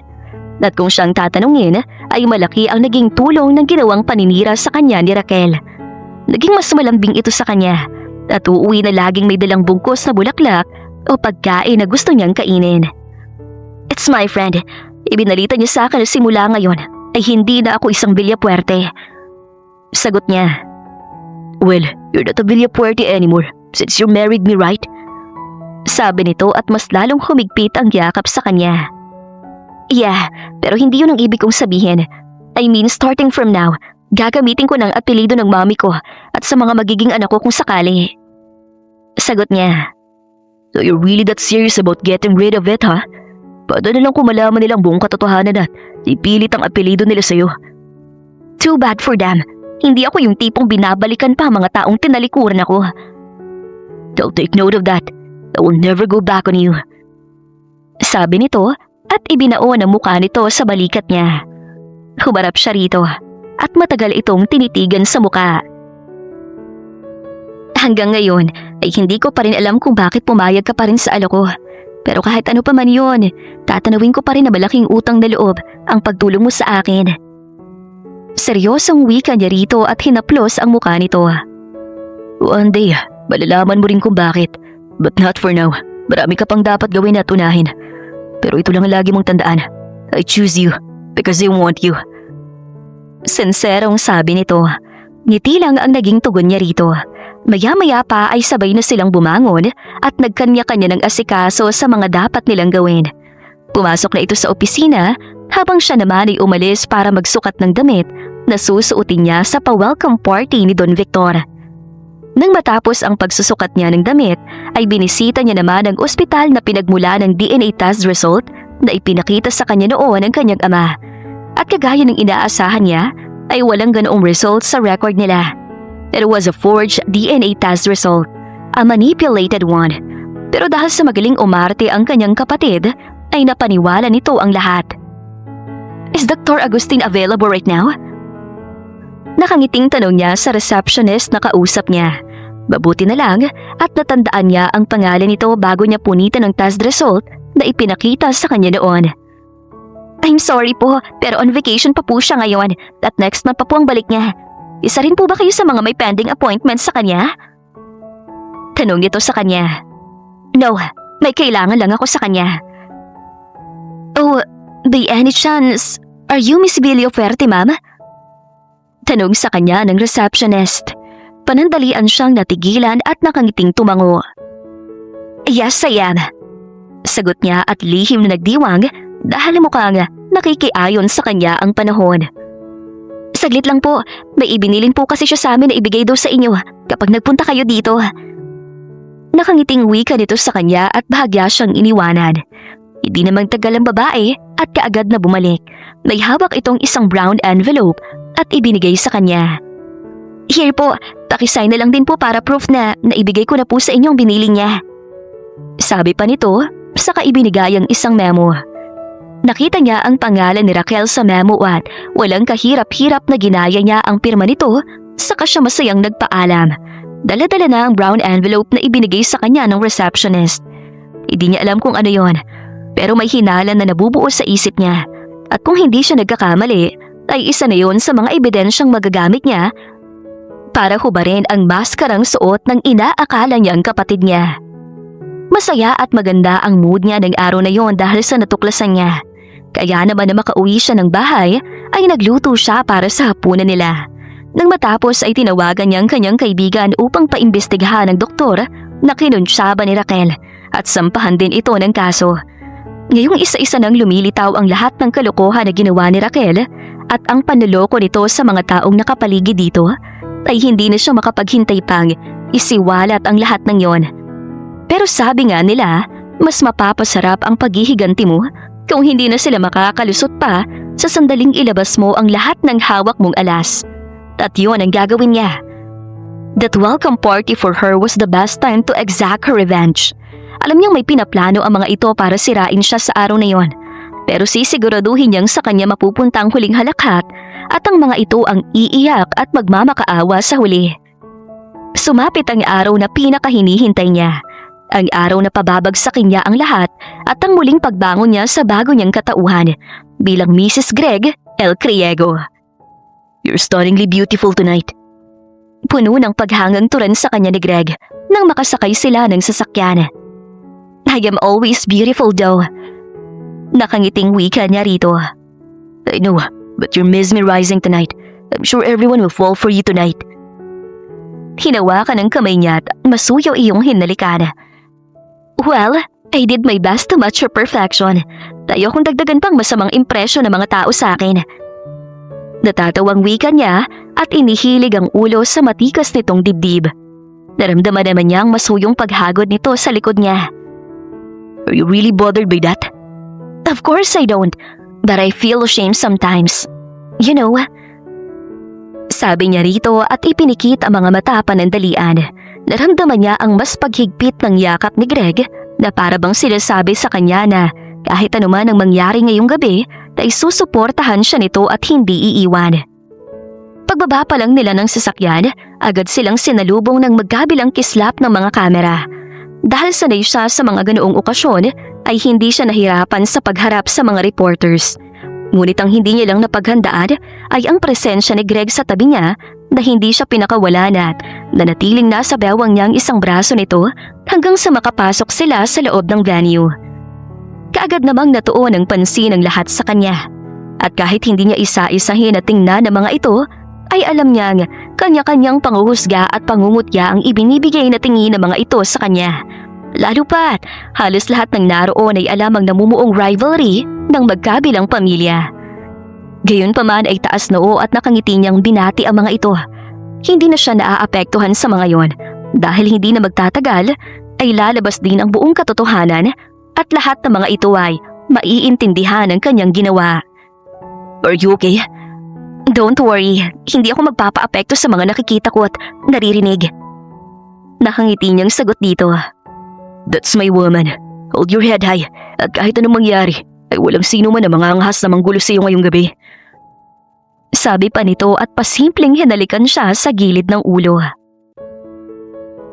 At kung siyang tatanungin ay malaki ang naging tulong ng ginawang paninira sa kanya ni Raquel. Naging mas malambing ito sa kanya at uuwi na laging may dalang bungkos na bulaklak o pagkain na gusto niyang kainin. "It's my friend. Ibinalita niya sa akin na simula ngayon ay hindi na ako isang Villapuerte." Sagot niya. "Well, you're not a Villapuerte anymore since you married me, right?" Sabi nito at mas lalong humigpit ang yakap sa kanya. "Yeah, pero hindi yun ang ibig kong sabihin. I mean, starting from now, gagamitin ko ng apelido ng mami ko at sa mga magiging anak ko kung sakali." Sagot niya. "So you're really that serious about getting rid of it, ha? Paano na lang kung malaman nilang buong katotohanan at ipilit ang apelido nila sa'yo?" "Too bad for them. Hindi ako yung tipong binabalikan pa mga taong tinalikuran ako." "They'll take note of that. I will never go back on you." Sabi nito at ibinaon ang mukha nito sa balikat niya. Humarap siya rito at matagal itong tinitigan sa mukha. "Hanggang ngayon ay hindi ko pa rin alam kung bakit pumayag ka pa rin sa alok ko. Pero kahit ano pa man yun, tatanawin ko pa rin na malaking utang na loob ang pagtulong mo sa akin." Seryosong wika niya rito at hinaplos ang mukha nito. "One day, malalaman mo rin kung bakit. But not for now. Marami ka pang dapat gawin at unahin. Pero ito lang ang lagi mong tandaan. I choose you because I want you." Sinserong sabi nito. Ngiti lang ang naging tugon niya rito. Maya-maya pa ay sabay na silang bumangon at nagkanya-kanya ng asikaso sa mga dapat nilang gawin. Pumasok na ito sa opisina habang siya naman ay umalis para magsukat ng damit na susuotin niya sa pa-welcome party ni Don Victor. Nang matapos ang pagsusukat niya ng damit, ay binisita niya naman ang ospital na pinagmula ng DNA test result na ipinakita sa kanya noon ng kanyang ama. At kagaya ng inaasahan niya, ay walang ganoong result sa record nila. It was a forged DNA test result, a manipulated one. Pero dahil sa magaling umarte ang kanyang kapatid, ay napaniwala nito ang lahat. "Is Dr. Agustin available right now?" Nakangiting tanong niya sa receptionist na kausap niya. Mabuti na lang at natandaan niya ang pangalan nito bago niya punitan ang test result na ipinakita sa kanya noon. "I'm sorry po, pero on vacation pa po siya ngayon at next month pa po ang balik niya. Isa rin po ba kayo sa mga may pending appointment sa kanya?" Tanong nito sa kanya. "No, May kailangan lang ako sa kanya. Oh, by any chance, are you Miss Villafuerte, ma'am? Tanong sa kanya ng receptionist. Panandalian siyang natigilan at nakangiting tumango. Yes, I am. Sagot niya at lihim na nagdiwang dahil mukhang nakikiayon sa kanya ang panahon. Saglit lang po, may ibinilin po kasi siya sa amin na ibigay daw sa inyo kapag nagpunta kayo dito. Nakangiting wika nito sa kanya at bahagya siyang iniwanan. Hindi namang tagal ang babae at kaagad na bumalik. May hawak itong isang brown envelope at ibinigay sa kanya. Here po, pakisign na lang din po para proof na naibigay ko na po sa inyong binili niya. Sabi pa nito, saka ibinigay ang isang memo. Nakita niya ang pangalan ni Raquel sa memo at walang kahirap-hirap na ginaya niya ang pirma nito, saka siya masayang nagpaalam. Dala-dala na ang brown envelope na ibinigay sa kanya ng receptionist. Hindi niya alam kung ano yon, pero may hinalan na nabubuo sa isip niya. At kung hindi siya nagkakamali, ay isa na yon sa mga ebidensyang magagamit niya para hubarin ang maskarang suot ng inaakala niyang kapatid niya. Masaya at maganda ang mood niya ng araw na yon dahil sa natuklasan niya. Kaya naman na makauwi siya ng bahay ay nagluto siya para sa hapunan nila. Nang matapos ay tinawagan niya ang kanyang kaibigan upang paimbestigahan ng doktor na kinunsyaba ni Raquel at sampahan din ito ng kaso. Ngayong isa-isa nang lumilitaw ang lahat ng kalokohan na ginawa ni Raquel at ang panloloko nito sa mga taong nakapaligid dito, ay hindi na siya makapaghintay pang isiwalat ang lahat ng yon. Pero sabi nga nila, mas mapapasarap ang paghihiganti mo kung hindi na sila makakalusot pa sa sandaling ilabas mo ang lahat ng hawak mong alas. At yun ang gagawin niya. That welcome party for her was the best time to exact her revenge. Alam niyang may pinaplano ang mga ito para sirain siya sa araw na yon. Pero sisiguraduhin niyang sa kanya mapupunta ang huling halakhak at ang mga ito ang iiyak at magmamakaawa sa huli. Sumapit ang araw na pinakahinihintay niya. Ang araw na pababagsakin niya ang lahat at ang muling pagbangon niya sa bago niyang katauhan bilang Mrs. Greg L. Criego. You're stunningly beautiful tonight. Puno ng paghangang turan sa kanya ni Greg nang makasakay sila ng sasakyan. I am always beautiful though. Nakangiting wika niya rito. I know, but you're mesmerizing tonight. I'm sure everyone will fall for you tonight. Hinawakan ng kamay niya at masuyaw iyong hinalikan. Well, I did my best to match your perfection. Tayo kung dagdagan pang masamang impresyon ng mga tao sa akin. Natatawang wika niya at inihilig ang ulo sa matikas nitong dibdib. Naramdaman naman niya ang masuyong paghagod nito sa likod niya. Are you really bothered by that? Of course I don't, but I feel ashamed sometimes. You know, sabi niya rito at ipinikit ang mga mata panandalian. Naramdaman niya ang mas paghigpit ng yakap ni Greg na para bang sinasabi sa kanya na kahit anuman ang mangyari ngayong gabi ay susuportahan siya nito at hindi iiwan. Pagbaba pa lang nila ng sasakyan, agad silang sinalubong ng magkabilang kislap ng mga kamera. Dahil sanay siya sa mga ganoong okasyon ay hindi siya nahirapan sa pagharap sa mga reporters. Ngunit ang hindi niya lang napaghandaan ay ang presensya ni Greg sa tabi niya na hindi siya pinakawalan at nanatiling nasa bewang niya ang isang braso nito hanggang sa makapasok sila sa loob ng venue. Kaagad namang natuon ang pansin ng lahat sa kanya. At kahit hindi niya isa-isahin na tingnan ng mga ito, ay alam niyang kanya-kanyang panguhusga at pangungutya ang ibinibigay na tingin ng mga ito sa kanya. Lalo pat, halos lahat ng naroon ay alam ang namumuong rivalry ng magkabilang pamilya. Gayunpaman ay taas noo at nakangiti niyang binati ang mga ito. Hindi na siya naaapektuhan sa mga yon dahil hindi na magtatagal ay lalabas din ang buong katotohanan at lahat ng mga ito ay maiintindihan ang kanyang ginawa. Are you okay? Don't worry, hindi ako magpapaapekto sa mga nakikita ko at naririnig. Nakangiti niyang sagot dito. That's my woman. Hold your head high at kahit anong mangyari ay walang sino man ang mga anghas na manggulo sa iyo ngayong gabi. Sabi pa nito at pasimpleng hinalikan siya sa gilid ng ulo.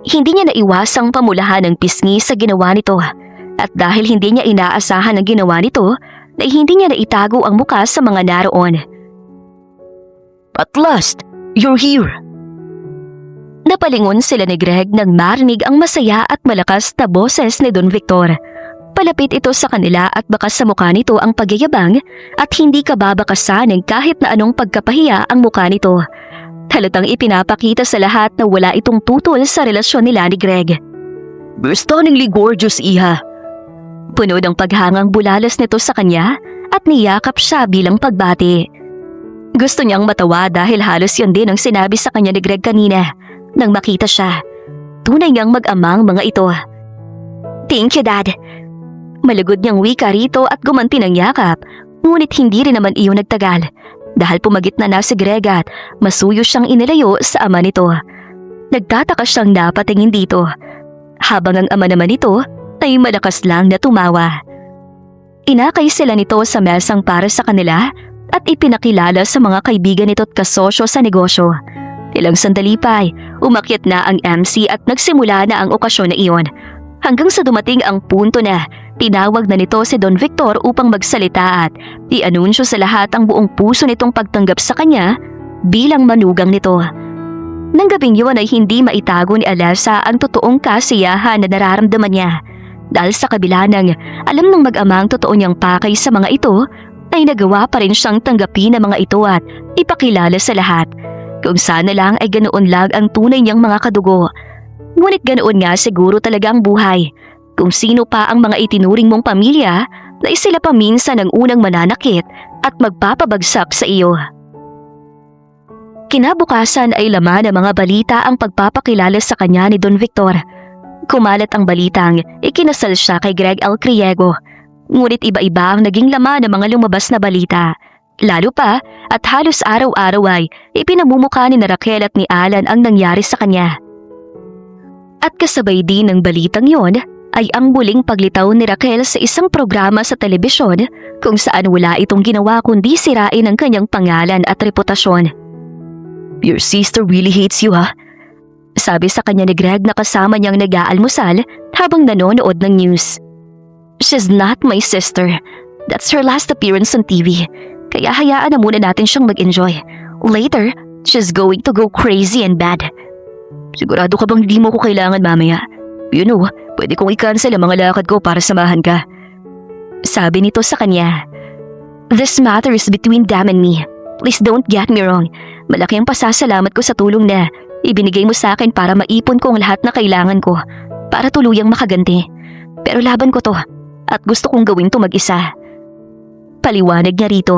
Hindi niya naiwasang pamulahan ng pisngi sa ginawa nito at dahil hindi niya inaasahan ang ginawa nito ay hindi niya naitago ang muka sa mga naroon. At last, you're here. Napalingon sila ni Greg nang marinig ang masaya at malakas na boses ni Don Victor. Palapit ito sa kanila at bakas sa mukha nito ang pagyayabang at hindi kababakasanin kahit na anong pagkapahiya ang mukha nito. Halatang ipinapakita sa lahat na wala itong tutol sa relasyon nila ni Greg. Stunningly gorgeous, Iha. Puno ng paghangang bulalas nito sa kanya at niyakap siya bilang pagbati. Gusto niyang matawa dahil halos yun din ang sinabi sa kanya ni Greg kanina nang makita siya. Tunay niyang mag-amang mga ito. Thank you, Dad. Malugod niyang wika rito at gumanti ng yakap, ngunit hindi rin naman iyon nagtagal dahil pumagit na si Greg at masuyo siyang inilayo sa ama nito. Nagtataka siyang napatingin dito, habang ang ama naman nito ay malakas lang na tumawa. Inakay sila nito sa mesang para sa kanila at ipinakilala sa mga kaibigan nito at kasosyo sa negosyo. Ilang sandali pa ay umakyat na ang MC at nagsimula na ang okasyon na iyon. Hanggang sa dumating ang punto na tinawag na nito si Don Victor upang magsalita at i-anunsyo sa lahat ang buong puso nitong pagtanggap sa kanya bilang manugang nito. Nang gabing yun ay hindi maitago ni Alessa ang totoong kasiyahan na nararamdaman niya. Dahil sa kabila ng alam ng mag-amang totoo niyang pakay sa mga ito, ay nagawa pa rin siyang tanggapin ang mga ito at ipakilala sa lahat. Kung sana lang ay ganoon lang ang tunay niyang mga kadugo. Ngunit ganoon nga siguro talaga ang buhay. Kung sino pa ang mga itinuring mong pamilya na sila pa minsan ang unang mananakit at magpapabagsak sa iyo. Kinabukasan ay laman ng mga balita ang pagpapakilala sa kanya ni Don Victor. Kumalat ang balitang ikinasal siya kay Greg L. Criego. Ngunit iba-iba ang naging laman ng mga lumabas na balita. Lalo pa at halos araw-araw ay ipinamumukha ni Raquel at ni Alan ang nangyari sa kanya. At kasabay din ng balitang yon ay ang muling paglitaw ni Raquel sa isang programa sa telebisyon kung saan wala itong ginawa kundi sirain ang kanyang pangalan at reputasyon. Your sister really hates you, ha? Sabi sa kanya ni Greg na kasama niyang nag-aalmusal habang nanonood ng news. She's not my sister. That's her last appearance on TV. Kaya hayaan na muna natin siyang mag-enjoy. Later, she's going to go crazy and bad. Sigurado ka bang hindi mo ko kailangan mamaya? You know, pwede kong i-cancel ang mga lakad ko para samahan ka. Sabi nito sa kanya. This matter is between them and me. Please don't get me wrong. Malaki ang pasasalamat ko sa tulong na ibinigay mo sa akin para maipon ko ang lahat na kailangan ko para tuluyang makaganti. Pero laban ko to at gusto kong gawin to mag-isa. Paliwanag niya rito.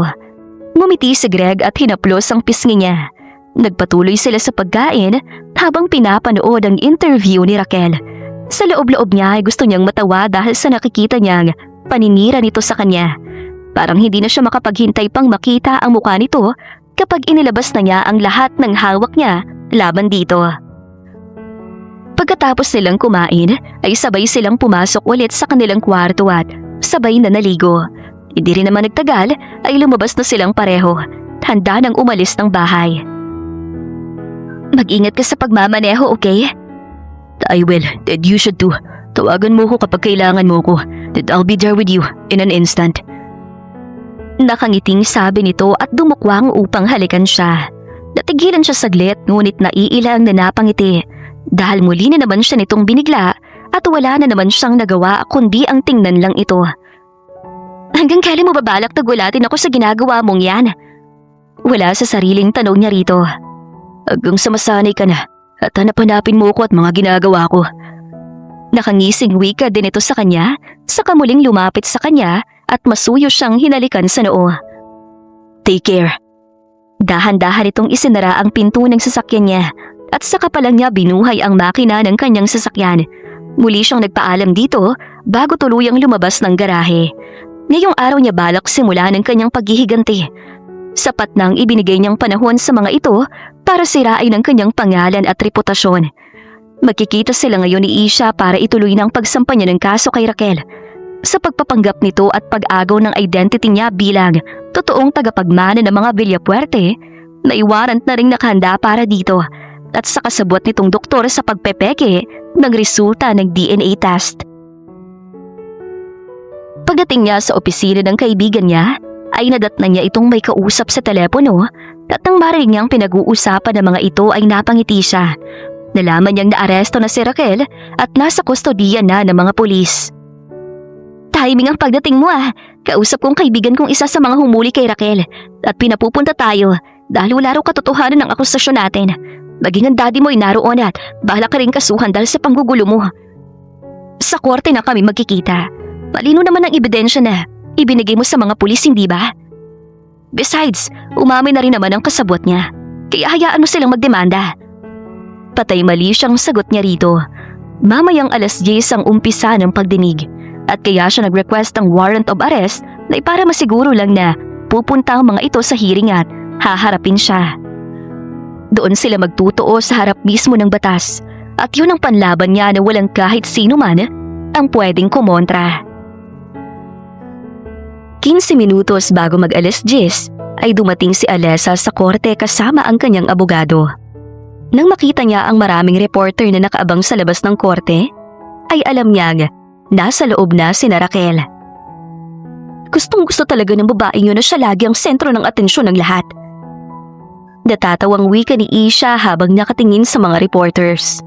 Ngumiti si Greg at hinaplos ang pisngi niya. Nagpatuloy sila sa pagkain habang pinapanood ang interview ni Raquel. Sa loob-loob niya ay gusto niyang matawa dahil sa nakikita niyang paninira nito sa kanya. Parang hindi na siya makapaghintay pang makita ang mukha nito kapag inilabas na niya ang lahat ng hawak niya laban dito. Pagkatapos nilang kumain ay sabay silang pumasok ulit sa kanilang kwarto at sabay na naligo. Hindi rin naman nagtagal ay lumabas na silang pareho, handa nang umalis ng bahay. Mag-ingat ka sa pagmamaneho, okay? I will, and you should too. Tawagan mo ko kapag kailangan mo ko, and I'll be there with you in an instant. Nakangiting sabi nito at dumukwang upang halikan siya. Natigilan siya saglit ngunit naiilang na napangiti dahil muli na naman siya nitong binigla at wala na naman siyang nagawa kundi ang tingnan lang ito. Hanggang kailan mo babalak tagulatin ako sa ginagawa mong yan? Wala sa sariling tanong niya rito. Hanggang sa masanay ka na at hanap-hanapin mo ko at mga ginagawa ko. Nakangising wika din ito sa kanya, saka muling lumapit sa kanya at masuyo siyang hinalikan sa noo. Take care. Dahan-dahan itong isinara ang pinto ng sasakyan niya at saka pa lang niya binuhay ang makina ng kanyang sasakyan. Muli siyang nagpaalam dito bago tuluyang lumabas ng garahe. Ngayong araw niya balak simula ng kanyang paghihiganti. Sapat nang ibinigay niyang panahon sa mga ito para sirain ang kanyang pangalan at reputasyon. Magkikita sila ngayon ni Isha para ituloy ng pagsampa niya ng kaso kay Raquel. Sa pagpapanggap nito at pag-agaw ng identity niya bilang totoong tagapagmana ng mga Villapuerte, may warrant na ring nakahanda para dito at sa kasabot nitong doktor sa pagpepeke ng resulta ng DNA test. Pagdating niya sa opisina ng kaibigan niya, ay nadatnan niya itong may kausap sa telepono at nang marinig niyang pinag-uusapan ng mga ito ay napangiti siya. nalaman niyang naaresto na si Raquel at nasa kustodiya na ng mga pulis. Timing ang pagdating mo ah. Kausap kong kaibigan kong isa sa mga humuli kay Raquel at pinapupunta tayo dahil wala raw katotohanan ng akusasyon natin. Maging ang daddy mo ay naroon at bahala ka rin kasuhan dahil sa panggugulo mo. Sa korte na kami magkikita. Malino naman ang ebidensya na ibinigay mo sa mga pulis, hindi ba? Besides, umamin na rin naman ang kasabwat niya. Kaya hayaan mo silang magdemanda. Patay mali siyang sagot niya rito. Mamayang 10:00 ang umpisa ng pagdinig at kaya siya nag-request ng warrant of arrest na para masiguro lang na pupunta ang mga ito sa hearing at haharapin siya. Doon sila magtutuo sa harap mismo ng batas at yun ang panlaban niya na walang kahit sino man ang pwedeng kumontra. 15 minutos bago mag 10:00 ay dumating si Alessa sa korte kasama ang kanyang abogado. Nang makita niya ang maraming reporter na nakaabang sa labas ng korte, ay alam niyang nasa loob na si Raquel. Gustong gusto talaga ng babaeng yun na siya lagi ang sentro ng atensyon ng lahat. Natatawang wika ni Isha habang nakatingin sa mga reporters.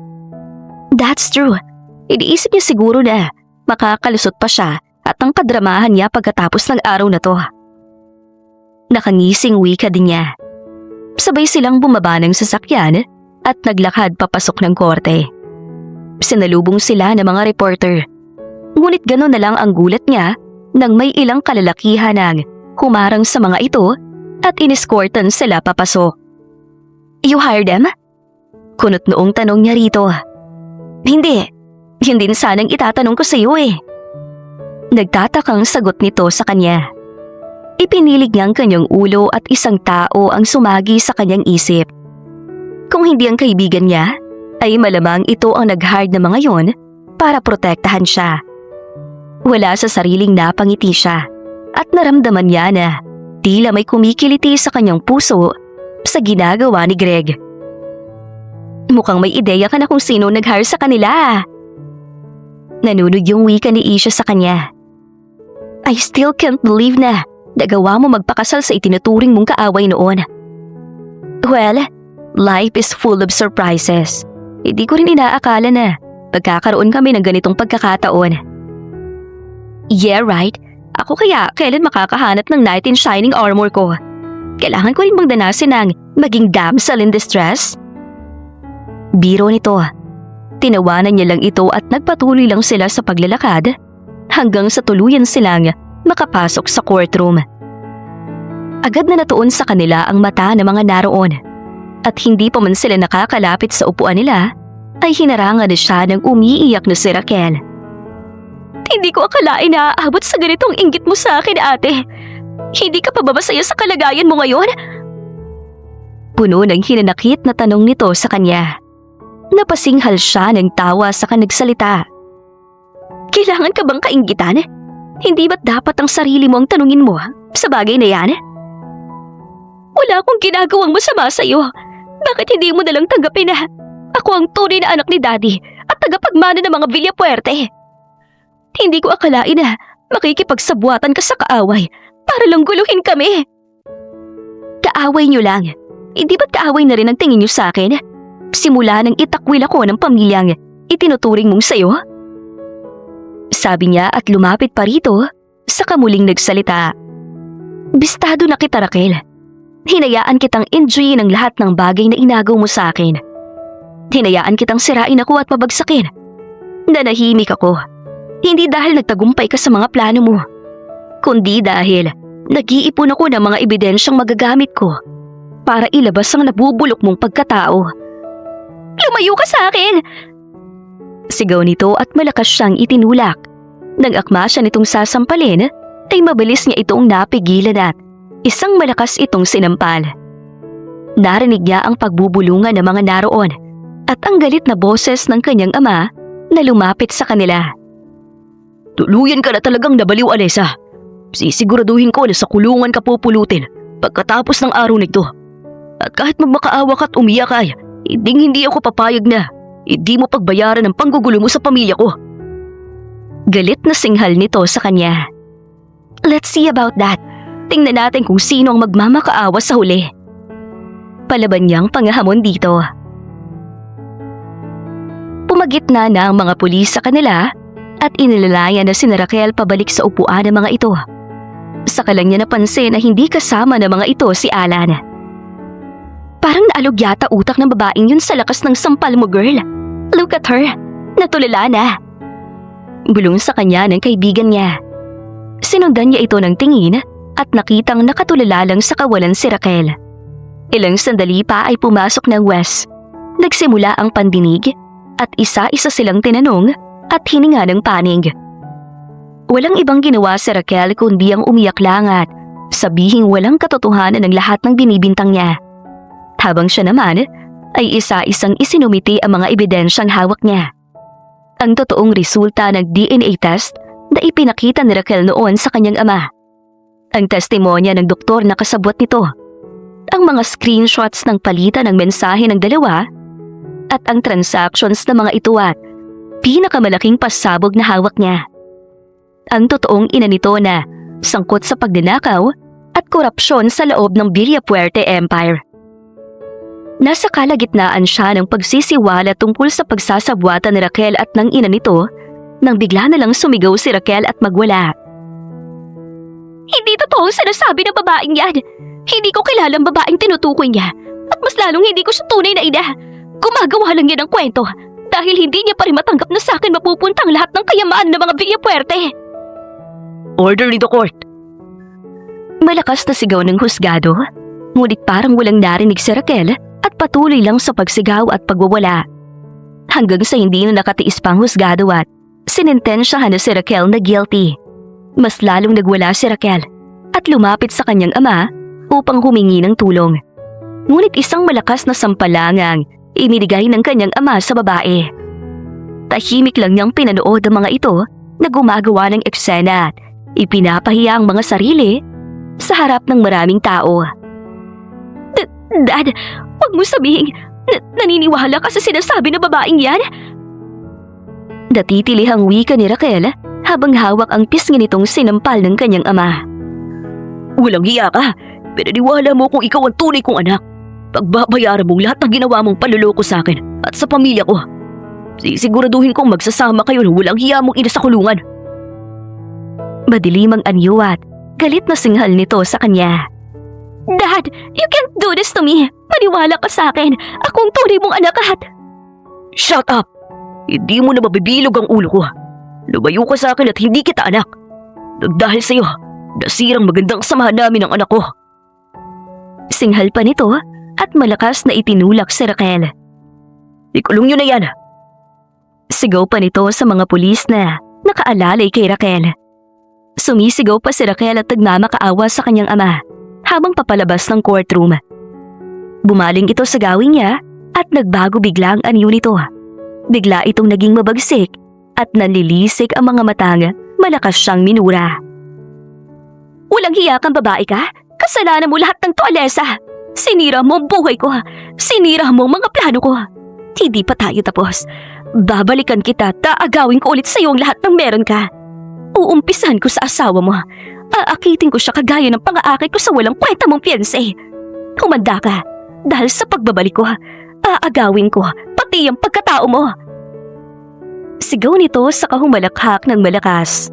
That's true. Iniisip niya siguro na makakalusot pa siya at ang kadramahan niya pagkatapos ng araw na to. Nakangising wika din niya. Sabay silang bumaba ng sasakyan at naglakad papasok ng korte. Sinalubong sila ng mga reporter. Ngunit gano'n na lang ang gulat niya nang may ilang kalalakihan ang humarang sa mga ito at inescortan sila papasok. You hired them? Kunot noong tanong niya rito. Hindi. Yun din sanang itatanong ko sa iyo eh. Nagtatakang sagot nito sa kanya. Ipinilig niya ang kanyang ulo at isang tao ang sumagi sa kanyang isip. Kung hindi ang kaibigan niya, ay malamang ito ang nag-hire ng mga yon para protektahan siya. Wala sa sariling napangiti siya at naramdaman niya na tila may kumikiliti sa kanyang puso sa ginagawa ni Greg. Mukhang may ideya ka na kung sino nag-hire sa kanila. Nanunog yung wika ni Isha sa kanya. I still can't believe na nagawa mo magpakasal sa itinuturing mong kaaway noon. Well, life is full of surprises. Hindi ko rin inaakala na pagkakaroon kami ng ganitong pagkakataon. Yeah, right. Ako kaya kailan makakahanap ng knight in shining armor ko? Kailangan ko rin bang danasin ng maging damsel in distress? Biro nito. Tinawanan niya lang ito at nagpatuloy lang sila sa paglalakad hanggang sa tuluyan silang makapasok sa courtroom. Agad na natuon sa kanila ang mata ng mga naroon at hindi pa man sila nakakalapit sa upuan nila ay hinarangan na siya ng umiiyak na si Raquel. Hindi ko akalain na aabot sa ganitong inggit mo sa akin, ate. Hindi ka pa ba masaya sa kalagayan mo ngayon? Puno ng hinanakit na tanong nito sa kanya. Napasinghal siya ng tawa sa kanagsalita. Kailangan ka bang kainggitan? Hindi ba't dapat ang sarili mo ang tanungin mo sa bagay na yan? Wala akong ginagawang masama sa'yo. Bakit hindi mo nalang tanggapin na ako ang tunay na anak ni Daddy at tagapagmana ng mga Villapuerte? Hindi ko akalain na makikipagsabuatan ka sa kaaway para lang guluhin kami. Kaaway niyo lang. Hindi ba't kaaway na rin ang tingin niyo sa akin? Simula nang itakwil ako ng pamilyang itinuturing mong sayo? Sabi niya at lumapit pa rito sa kamuling nagsalita. Bistado na kita, Raquel. Hinayaan kitang enjoyin ang lahat ng bagay na inagaw mo sa akin. Hinayaan kitang sirain ako at mabagsakin. Nanahimik ako. Hindi dahil nagtagumpay ka sa mga plano mo, kundi dahil nag-iipon ako ng mga ebidensyang magagamit ko para ilabas ang nabubulok mong pagkatao. Lumayo ka sa akin! Sigaw nito at malakas siyang itinulak. Nang akma siya nitong sasampalin, ay mabilis niya itong napigilan at isang malakas itong sinampal. Narinig niya ang pagbubulungan ng mga naroon at ang galit na boses ng kanyang ama na lumapit sa kanila. Tuluyan ka na talagang nabaliw, Alessa. Sisiguraduhin ko na sa kulungan ka pupulutin pagkatapos ng araw nito. At kahit magmakaawa ka at umiyak ay, hindi ako papayag na hindi mo pagbayaran ang panggugulo mo sa pamilya ko. Galit na singhal nito sa kanya. Let's see about that. Tingnan natin kung sino ang magmamakaawa sa huli. Palaban niyang pangahamon dito. Umagitna na ang mga pulis sa kanila at inilalayan na si Raquel pabalik sa upuan ng mga ito. Saka lang niya napansin na hindi kasama ng mga ito si Alan. Parang naalog yata utak ng babaeng yun sa lakas ng sampal mo, girl. Look at her. Natulala na. Bulong sa kanya ng kaibigan niya. Sinundan niya ito ng tingin at nakitang nakatulala lang sa kawalan si Raquel. Ilang sandali pa ay pumasok ng Wes. Nagsimula ang pandinig at isa-isa silang tinanong at hininga ng panig. Walang ibang ginawa si Raquel kundi ang umiyak lang at sabihing walang katotohanan ng lahat ng binibintang niya. Habang siya naman ay isa-isang isinumiti ang mga ebidensyang hawak niya. Ang totoong resulta ng DNA test na ipinakita ni Raquel noon sa kanyang ama. Ang testimonya ng doktor na kasabwat nito. Ang mga screenshots ng palitan ng mensahe ng dalawa at ang transactions ng mga ito at pinakamalaking pasabog na hawak niya. Ang totoong ina nito na sangkot sa pagnanakaw at korupsyon sa loob ng Villapuerte Empire. Nasa kalagitnaan siya ng pagsisiwala tungkol sa pagsasabwatan ni Raquel at ng ina nito nang bigla na lang sumigaw si Raquel at magwala. Hindi totoo ang sinasabi ng babaeng yan. Hindi ko kilala ang babaeng tinutukoy niya at mas lalong hindi ko siya tunay na ina. Gumagawa lang yan ng kwento dahil hindi niya pa rin matanggap na sa akin mapupunta ang lahat ng kayamaan ng mga Villapuerte. Order in the court. Malakas na sigaw ng husgado, ngunit parang walang narinig si Raquel at patuloy lang sa pagsigaw at pagwawala. Hanggang sa hindi na nakatiis pang husgado at sinintensyahan na si Raquel na guilty. Mas lalong nagwala si Raquel at lumapit sa kanyang ama upang humingi ng tulong. Ngunit isang malakas na sampalangang inibigay ng kanyang ama sa babae. Tahimik lang niyang pinanood ang mga ito na gumagawa ng eksena at ipinapahiya ang mga sarili sa harap ng maraming tao. Dad, huwag mo sabihin naniniwala ka sa sinasabi ng babaeng yan? Natitilihang wika ni Raquel habang hawak ang pisngi nitong sinampal ng kanyang ama. Walang hiya ka. Pinaniwala mo kung ikaw ang tunay kong anak. Pagbabayaran mong lahat ng ginawa mong panluloko sa akin at sa pamilya ko. Sisiguraduhin kong magsasama kayo na walang hiya mong ina sa kulungan. Madilim ang anyo at galit na singhal nito sa kanya. Dad, you can't do this to me. Maniwala ka sa akin. Akong tunay mong anak at... Shut up! Hindi mo na mabibilog ang ulo ko. Lumayo ka sa akin at hindi kita anak. Dahil sa'yo, nasirang magandang samahan namin ng anak ko. Singhal pa nito at malakas na itinulak si Raquel. Ikulong nyo na yan. Sigaw pa nito sa mga pulis na nakaalalay kay Raquel. Sumisigaw pa si Raquel at nagmamakaawa sa kanyang ama habang papalabas ng courtroom. Bumaling ito sa gawin niya at nagbago bigla ang anyo nito. Bigla itong naging mabagsik at nanlilisik ang mga matang malakas siyang minura. Walang hiya kang babae ka? Kasalanan mo lahat ng to, Alessa. Sinira mo ang buhay ko. Sinira mo ang mga plano ko. Hindi pa tayo tapos. Babalikan kita, taagawin ko ulit sa iyo ang lahat ng meron ka. Uumpisan ko sa asawa mo. Aakitin ko siya kagaya ng pang-aakit ko sa walang kwenta mong fiancé. Humanda ka, dahil sa pagbabalik ko, aagawin ko pati ang pagkatao mo. Sigaw nito sa kahumalakhak ng malakas.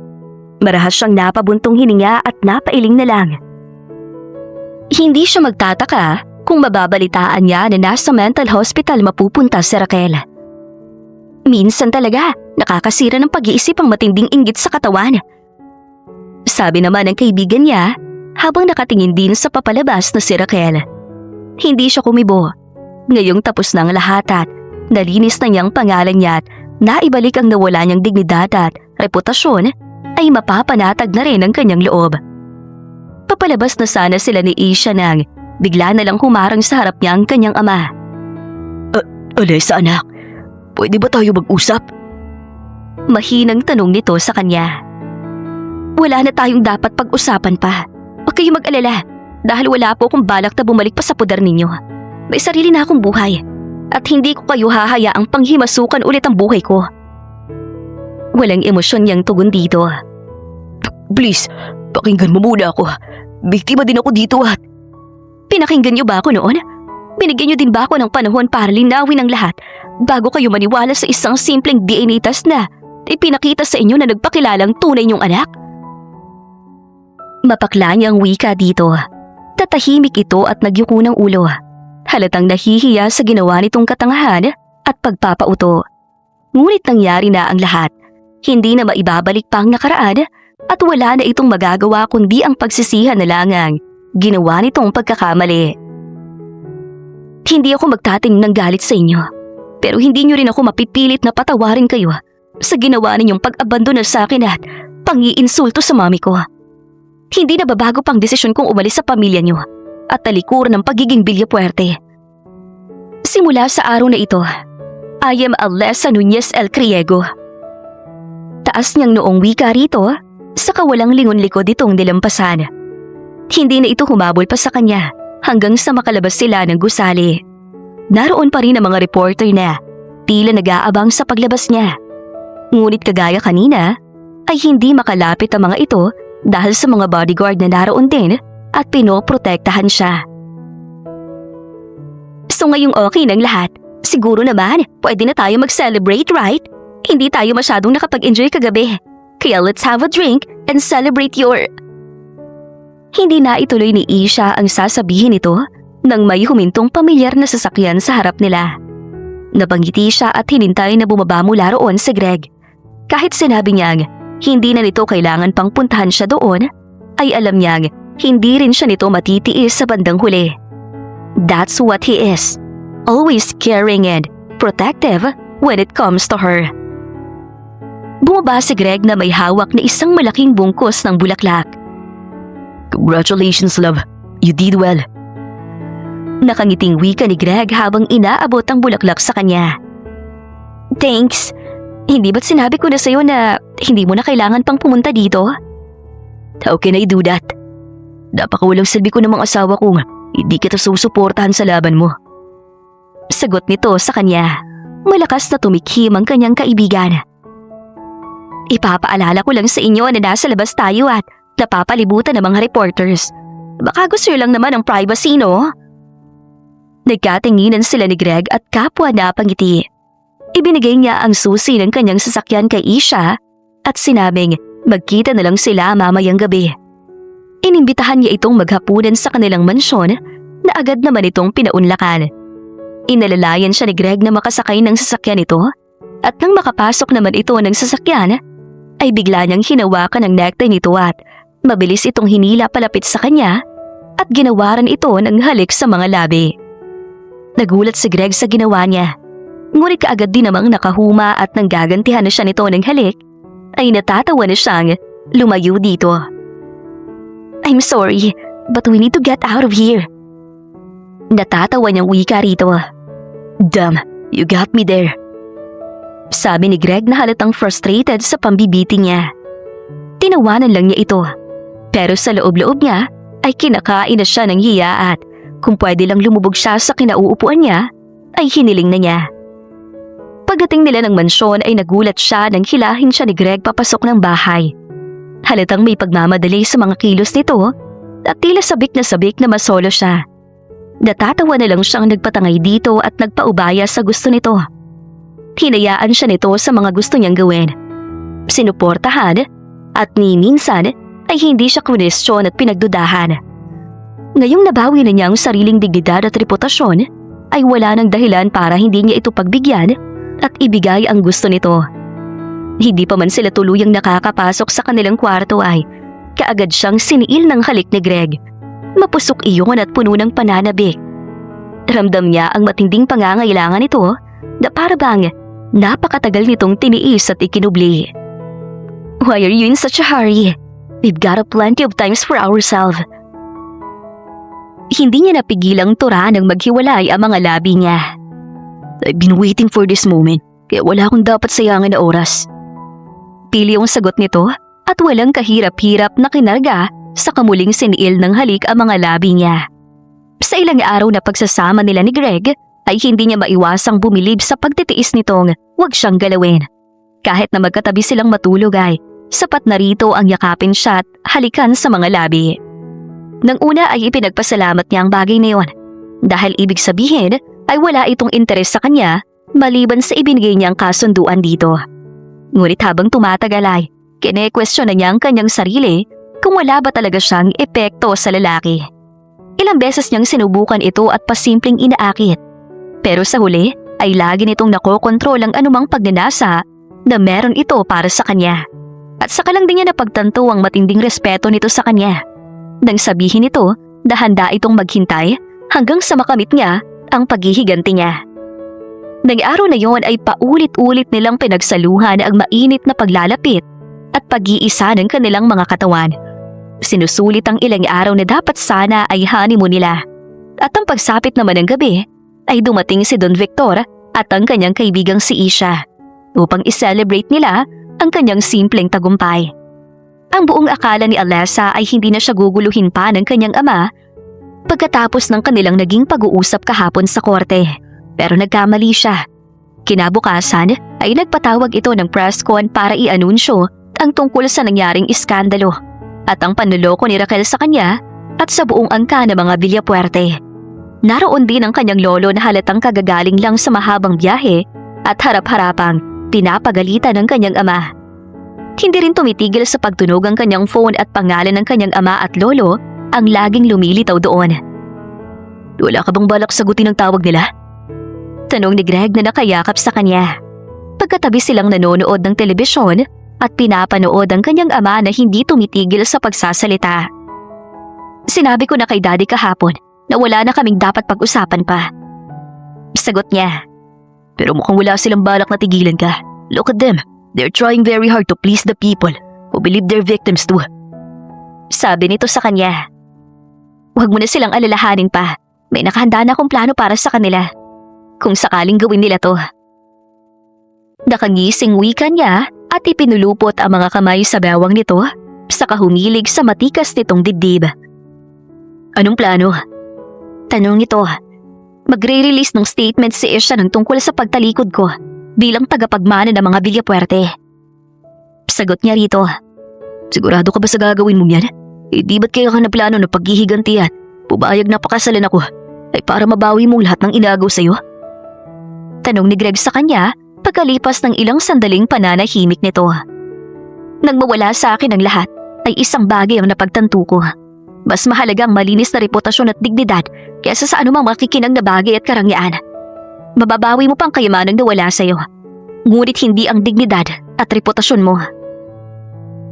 Marahas siyang napabuntong hininga at napailing na lang. Hindi siya magtataka kung mababalitaan niya na nasa mental hospital mapupunta si Raquel. Minsan talaga, nakakasira ng pag-iisip ang matinding inggit sa katawan. Sabi naman ng kaibigan niya habang nakatingin din sa papalabas na si Raquel. Hindi siya kumibo. Ngayong tapos na ang lahat at nalinis na niyang pangalan niya at naibalik ang nawala niyang dignidad at reputasyon ay mapapanatag na rin ang kanyang loob. Papalabas na sana sila ni Asia nang bigla na lang humarang sa harap niya ang kanyang ama. Alessa anak, pwede ba tayo mag-usap? Mahinang tanong nito sa kanya. Wala na tayong dapat pag-usapan pa. Huwag kayong mag-alala dahil wala po akong balak na bumalik pa sa poder ninyo. May sarili na akong buhay at hindi ko kayo hahayaang panghimasukan ulit ang buhay ko. Walang emosyon niyang tugon dito. Please, pakinggan mo muna ako. Biktima din ako dito at... Pinakinggan niyo ba ako noon? Binigyan niyo din ba ako ng panahon para linawin ang lahat bago kayo maniwala sa isang simpleng DNA test na ipinakita sa inyo na nagpakilalang tunay niyong anak? Mapakla niyang wika dito. Tatahimik ito at nagyuko ng ulo. Halatang nahihiya sa ginawa nitong katangahan at pagpapauto. Ngunit nangyari na ang lahat. Hindi na maibabalik pa ang nakaraan at wala na itong magagawa kundi ang pagsisihan na lang ang ginawa nitong pagkakamali. Hindi ako magtating ng galit sa inyo, pero hindi niyo rin ako mapipilit na patawarin kayo sa ginawa ninyong pag-abandona sa akin at pang-iinsulto sa mami ko. Hindi na babago pang desisyon kong umalis sa pamilya niyo at talikuran ng pagiging Villapuerte. Simula sa araw na ito, I am Alessa Nunez El Criego. Taas niyang noong wika rito sa kawalang lingon-likod itong nilampasan. Hindi na ito humabol pa sa kanya hanggang sa makalabas sila ng gusali. Naroon pa rin ang mga reporter na tila nag-aabang sa paglabas niya. Ngunit kagaya kanina ay hindi makalapit ang mga ito dahil sa mga bodyguard na naroon din at pinoprotektahan siya. So ngayong okay ng lahat, siguro naman pwede na tayo mag-celebrate, right? Hindi tayo masyadong nakapag-enjoy kagabi. Kaya let's have a drink and celebrate your... Hindi na ituloy ni Isha ang sasabihin ito nang may humintong pamilyar na sasakyan sa harap nila. Napangiti siya at hinintay na bumaba mula roon si Greg. Kahit sinabi niyang hindi na nito kailangan pang puntahan siya doon, ay alam niyang hindi rin siya nito matitiis sa bandang huli. That's what he is. Always caring and protective when it comes to her. Bumaba si Greg na may hawak na isang malaking bungkos ng bulaklak. Congratulations, love. You did well. Nakangiting wika ni Greg habang inaabot ang bulaklak sa kanya. Thanks. Hindi ba't sinabi ko na sa'yo na hindi mo na kailangan pang pumunta dito? How can I do that? Napakawalang silbi ko ng mga asawa kong hindi kita susuportahan sa laban mo. Sagot nito sa kanya. Malakas na tumikhim ang kanyang kaibigan. Ipapaalala ko lang sa inyo na nasa labas tayo at napapalibutan ng mga reporters. Baka gusto nyo lang naman ng privacy, no? Nagkatinginan sila ni Greg at kapwa napangiti. Ibinigay niya ang susi ng kanyang sasakyan kay Isha at sinabing magkita na lang sila mamayang gabi. Inimbitahan niya itong maghapunan sa kanilang mansyon na agad naman itong pinaunlakan. Inalalayan siya ni Greg na makasakay ng sasakyan ito at nang makapasok naman ito ng sasakyan ay bigla niyang hinawakan ang necktie nito at mabilis itong hinila palapit sa kanya at ginawaran ito ng halik sa mga labi. Nagulat si Greg sa ginawa niya. Ngunit kaagad din namang nakahuma at nang gagantihan na siya nito ng halik, ay natatawa na siyang lumayo dito. I'm sorry, but we need to get out of here. Natatawa niyang wika rito. Damn, you got me there. Sabi ni Greg na halatang frustrated sa pambibiting niya. Tinawanan lang niya ito. Pero sa loob-loob niya ay kinakain na siya ng hiya at kung pwede lang lumubog siya sa kinauupuan niya, ay hiniling na niya. Pagdating nila ng mansyon ay nagulat siya nang hilahin siya ni Greg papasok ng bahay. Halatang may pagmamadali sa mga kilos nito at tila sabik na masolo siya. Natatawa na lang siyang nagpatangay dito at nagpaubaya sa gusto nito. Hinayaan siya nito sa mga gusto niyang gawin. Sinuportahan at ni minsan ay hindi siya kwestiyon at pinagdudahan. Ngayong nabawi na niya ang sariling dignidad at reputasyon, ay wala nang dahilan para hindi niya ito pagbigyan at ibigay ang gusto nito. Hindi pa man sila tuluyang nakakapasok sa kanilang kwarto ay kaagad siyang siniil ng halik ni Greg. Mapusok iyon at puno ng pananabik. Ramdam niya ang matinding pangangailangan nito na para bang napakatagal nitong tiniis at ikinubli. Why are you in such a hurry? We've got plenty of times for ourselves. Hindi niya napigilang turaan ng maghiwalay ang mga labi niya. I've been waiting for this moment, kaya wala akong dapat sayangin na oras. Pili yung sagot nito at walang kahirap-hirap na kinarga sa kamuling siniil ng halik ang mga labi niya. Sa ilang araw na pagsasama nila ni Greg ay hindi niya maiwasang bumilib sa pagtitiis nitong huwag siyang galawin. Kahit na magkatabi silang matulog ay sapat na rito ang yakapin siya at halikan sa mga labi. Nang una ay ipinagpasalamat niya ang bagay na yon. Dahil ibig sabihin ay wala itong interes sa kanya maliban sa ibinigay niyang kasunduan dito. Ngunit habang tumatagal ay kine-question na niya ang kanyang sarili kung wala ba talaga siyang epekto sa lalaki. Ilang beses niyang sinubukan ito at pasimpleng inaakit. Pero sa huli ay lagi nitong nakokontrol ang anumang pagnanasa na meron ito para sa kanya. At saka lang din niya napagtanto ang matinding respeto nito sa kanya. Nang sabihin nito na handa itong maghintay hanggang sa makamit niya ang paghihiganti niya. Nang araw na yon ay paulit-ulit nilang pinagsaluhan ang mainit na paglalapit at pag-iisa ng kanilang mga katawan. Sinusulit ang ilang araw na dapat sana ay honeymoon nila. At ang pagsapit naman ng gabi ay dumating si Don Victor at ang kanyang kaibigang si Isha upang i-celebrate nila ang kanyang simpleng tagumpay. Ang buong akala ni Alessa ay hindi na siya guguluhin pa ng kanyang ama pagkatapos ng kanilang naging pag-uusap kahapon sa korte. Pero nagkamali siya. Kinabukasan ay nagpatawag ito ng press con para i-anunsyo ang tungkol sa nangyaring iskandalo at ang panloloko ni Raquel sa kanya at sa buong angka ng mga Villapuerte. Naroon din ang kanyang lolo na halatang kagagaling lang sa mahabang biyahe at harap-harapang pinapagalitan ng kanyang ama. Hindi rin tumitigil sa pagtunog ang kanyang phone at pangalan ng kanyang ama at lolo ang laging lumilitaw doon. Wala ka bang balak sagutin ang tawag nila? Tanong ni Greg na nakayakap sa kanya. Pagkatabi silang nanonood ng telebisyon at pinapanood ang kanyang ama na hindi tumitigil sa pagsasalita. Sinabi ko na kay Daddy kahapon na wala na kaming dapat pag-usapan pa. Sagot niya. Pero mukhang wala silang balak na tigilan ka. Look at them. They're trying very hard to please the people who believe they're victims too. Sabi nito sa kanya. Huwag mo na silang alalahanin pa. May nakahanda na akong plano para sa kanila. Kung sakaling gawin nila to. Nakangising wika niya at ipinulupot ang mga kamay sa bewang nito saka humilig sa matikas nitong dibdib. Anong plano? Tanong nito. Magre-release ng statement si Isha ng tungkol sa pagtalikod ko bilang tagapagmana ng mga Villapuerte. Sagot niya rito. Sigurado ka ba sa gagawin mo yan? Di ba't kaya ka na plano na paghihigantihan? Pubayag na pakasalan ako ay para mabawi mong lahat ng inagaw sa'yo? Tanong ni Greg sa kanya pagkalipas ng ilang sandaling pananahimik nito. Nang mawala sa akin ang lahat ay isang bagay ang napagtanto ko. Mas mahalaga ang malinis na reputasyon at dignidad kaysa sa anumang makikinang na bagay at karangyaan. Mababawi mo pang kayamanang nawala sa'yo. Ngunit hindi ang dignidad at reputasyon mo.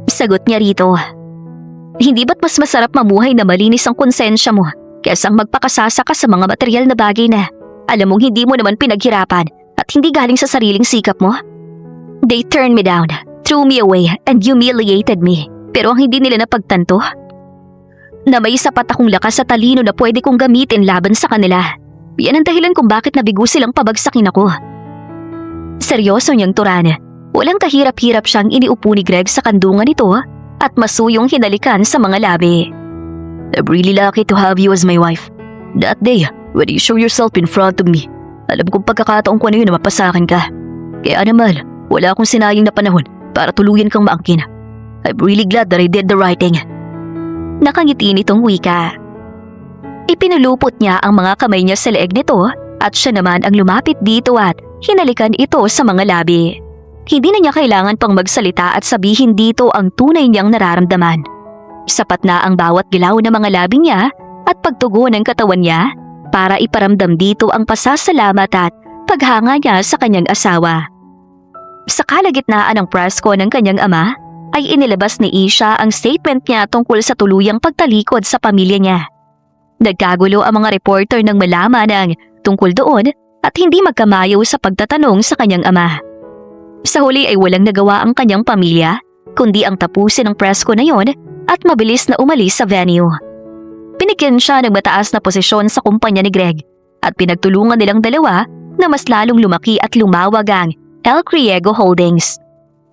Sagot niya rito. Hindi ba't mas masarap mamuhay na malinis ang konsensya mo kaysa ang magpakasasa ka sa mga material na bagay na alam mong hindi mo naman pinaghirapan at hindi galing sa sariling sikap mo? They turned me down, threw me away, and humiliated me. Pero ang hindi nila napagtanto, na may sapat akong lakas sa talino na pwede kong gamitin laban sa kanila. Yan ang dahilan kung bakit nabigo silang pabagsakin ako. Seryoso niyang turan. Walang kahirap-hirap siyang iniupo ni Greg sa kandungan nito at masuyong hinalikan sa mga labi. I'm really lucky to have you as my wife. That day, when you show yourself in front of me, alam kong pagkakataon ko na yun na mapasakin ka. Kaya naman, wala akong sinayang na panahon para tuluyan kang maangkin. I'm really glad that I did the right thing. Nakangiti nitong wika. Ipinulupot niya ang mga kamay niya sa leeg nito at siya naman ang lumapit dito at hinalikan ito sa mga labi. Hindi na niya kailangan pang magsalita at sabihin dito ang tunay niyang nararamdaman. Sapat na ang bawat gilaw ng mga labi niya at pagtugon ng katawan niya para iparamdam dito ang pasasalamat at paghanga niya sa kanyang asawa. Sa kalagitnaan ng presko ng kanyang ama, ay inilabas ni Isha ang statement niya tungkol sa tuluyang pagtalikod sa pamilya niya. Nagkagulo ang mga reporter nang malaman ang tungkol doon at hindi magkamayaw sa pagtatanong sa kanyang ama. Sa huli ay walang nagawa ang kanyang pamilya, kundi ang tapusin ang presko na yon at mabilis na umalis sa venue. Binigyan siya ng mataas na posisyon sa kumpanya ni Greg at pinagtulungan nilang dalawa na mas lalong lumaki at lumawag ang El Criego Holdings.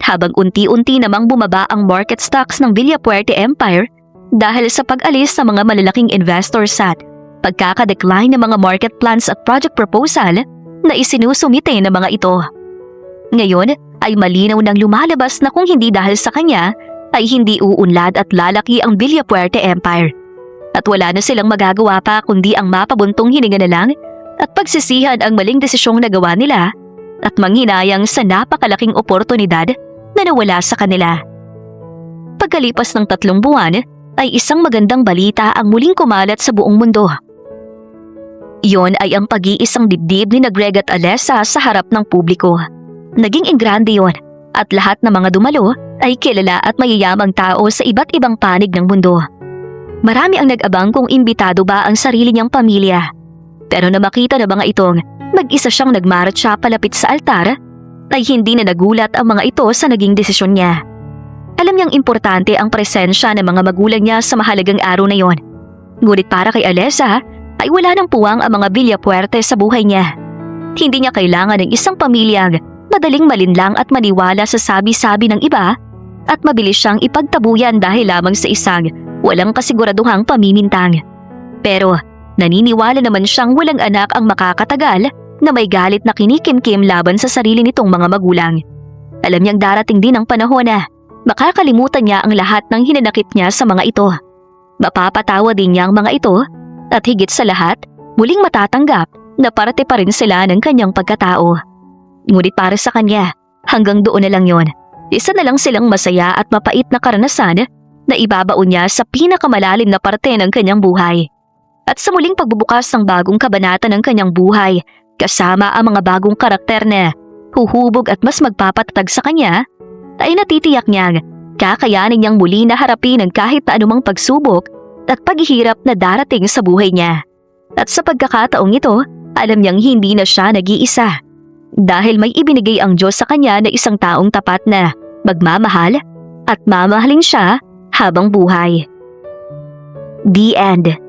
Habang unti-unti namang bumaba ang market stocks ng Villapuerte Empire dahil sa pag-alis sa mga malalaking investors at pagkakadecline ng mga market plans at project proposal na isinusumite ng mga ito. Ngayon ay malinaw nang lumalabas na kung hindi dahil sa kanya ay hindi uunlad at lalaki ang Villapuerte Empire. At wala na silang magagawa pa kundi ang mapabuntong hininga na lang at pagsisihan ang maling desisyong nagawa nila at manghinayang sa napakalaking oportunidad na nawala sa kanila. Pagkalipas ng 3 buwan, ay isang magandang balita ang muling kumalat sa buong mundo. Iyon ay ang pag-iisang dibdib ni Greg at Alessa sa harap ng publiko. Naging engrande yon at lahat ng mga dumalo ay kilala at mayayamang tao sa iba't ibang panig ng mundo. Marami ang nag-abang kung imbitado ba ang sarili niyang pamilya. Pero na makita na mga itong mag-isa siyang nagmarcha palapit sa altar, ay hindi na nagulat ang mga ito sa naging desisyon niya. Alam niyang importante ang presensya ng mga magulang niya sa mahalagang araw na yon. Ngunit para kay Alessa, ay wala nang puwang ang mga Villapuerte sa buhay niya. Hindi niya kailangan ng isang pamilyang madaling malinlang at maniwala sa sabi-sabi ng iba at mabilis siyang ipagtabuyan dahil lamang sa isang walang kasiguraduhang pamimintang. Pero naniniwala naman siyang walang anak ang makakatagal na may galit na kinikimkim laban sa sarili nitong mga magulang. Alam niyang darating din ang panahon na makakalimutan niya ang lahat ng hinanakit niya sa mga ito. Mapapatawa din niya ang mga ito at higit sa lahat, muling matatanggap na parte pa rin sila ng kanyang pagkatao. Ngunit para sa kanya, hanggang doon na lang yon. Isa na lang silang masaya at mapait na karanasan na ibabaon niya sa pinakamalalim na parte ng kanyang buhay. At sa muling pagbubukas ng bagong kabanata ng kanyang buhay, kasama ang mga bagong karakter na huhubog at mas magpapatatag sa kanya, ay natitiyak niyang kakayanin niyang muli na harapin ang kahit na anumang pagsubok at paghihirap na darating sa buhay niya. At sa pagkakataong ito, alam niyang hindi na siya nag-iisa. Dahil may ibinigay ang Diyos sa kanya na isang taong tapat na magmamahal at mamahalin siya habang buhay. The End.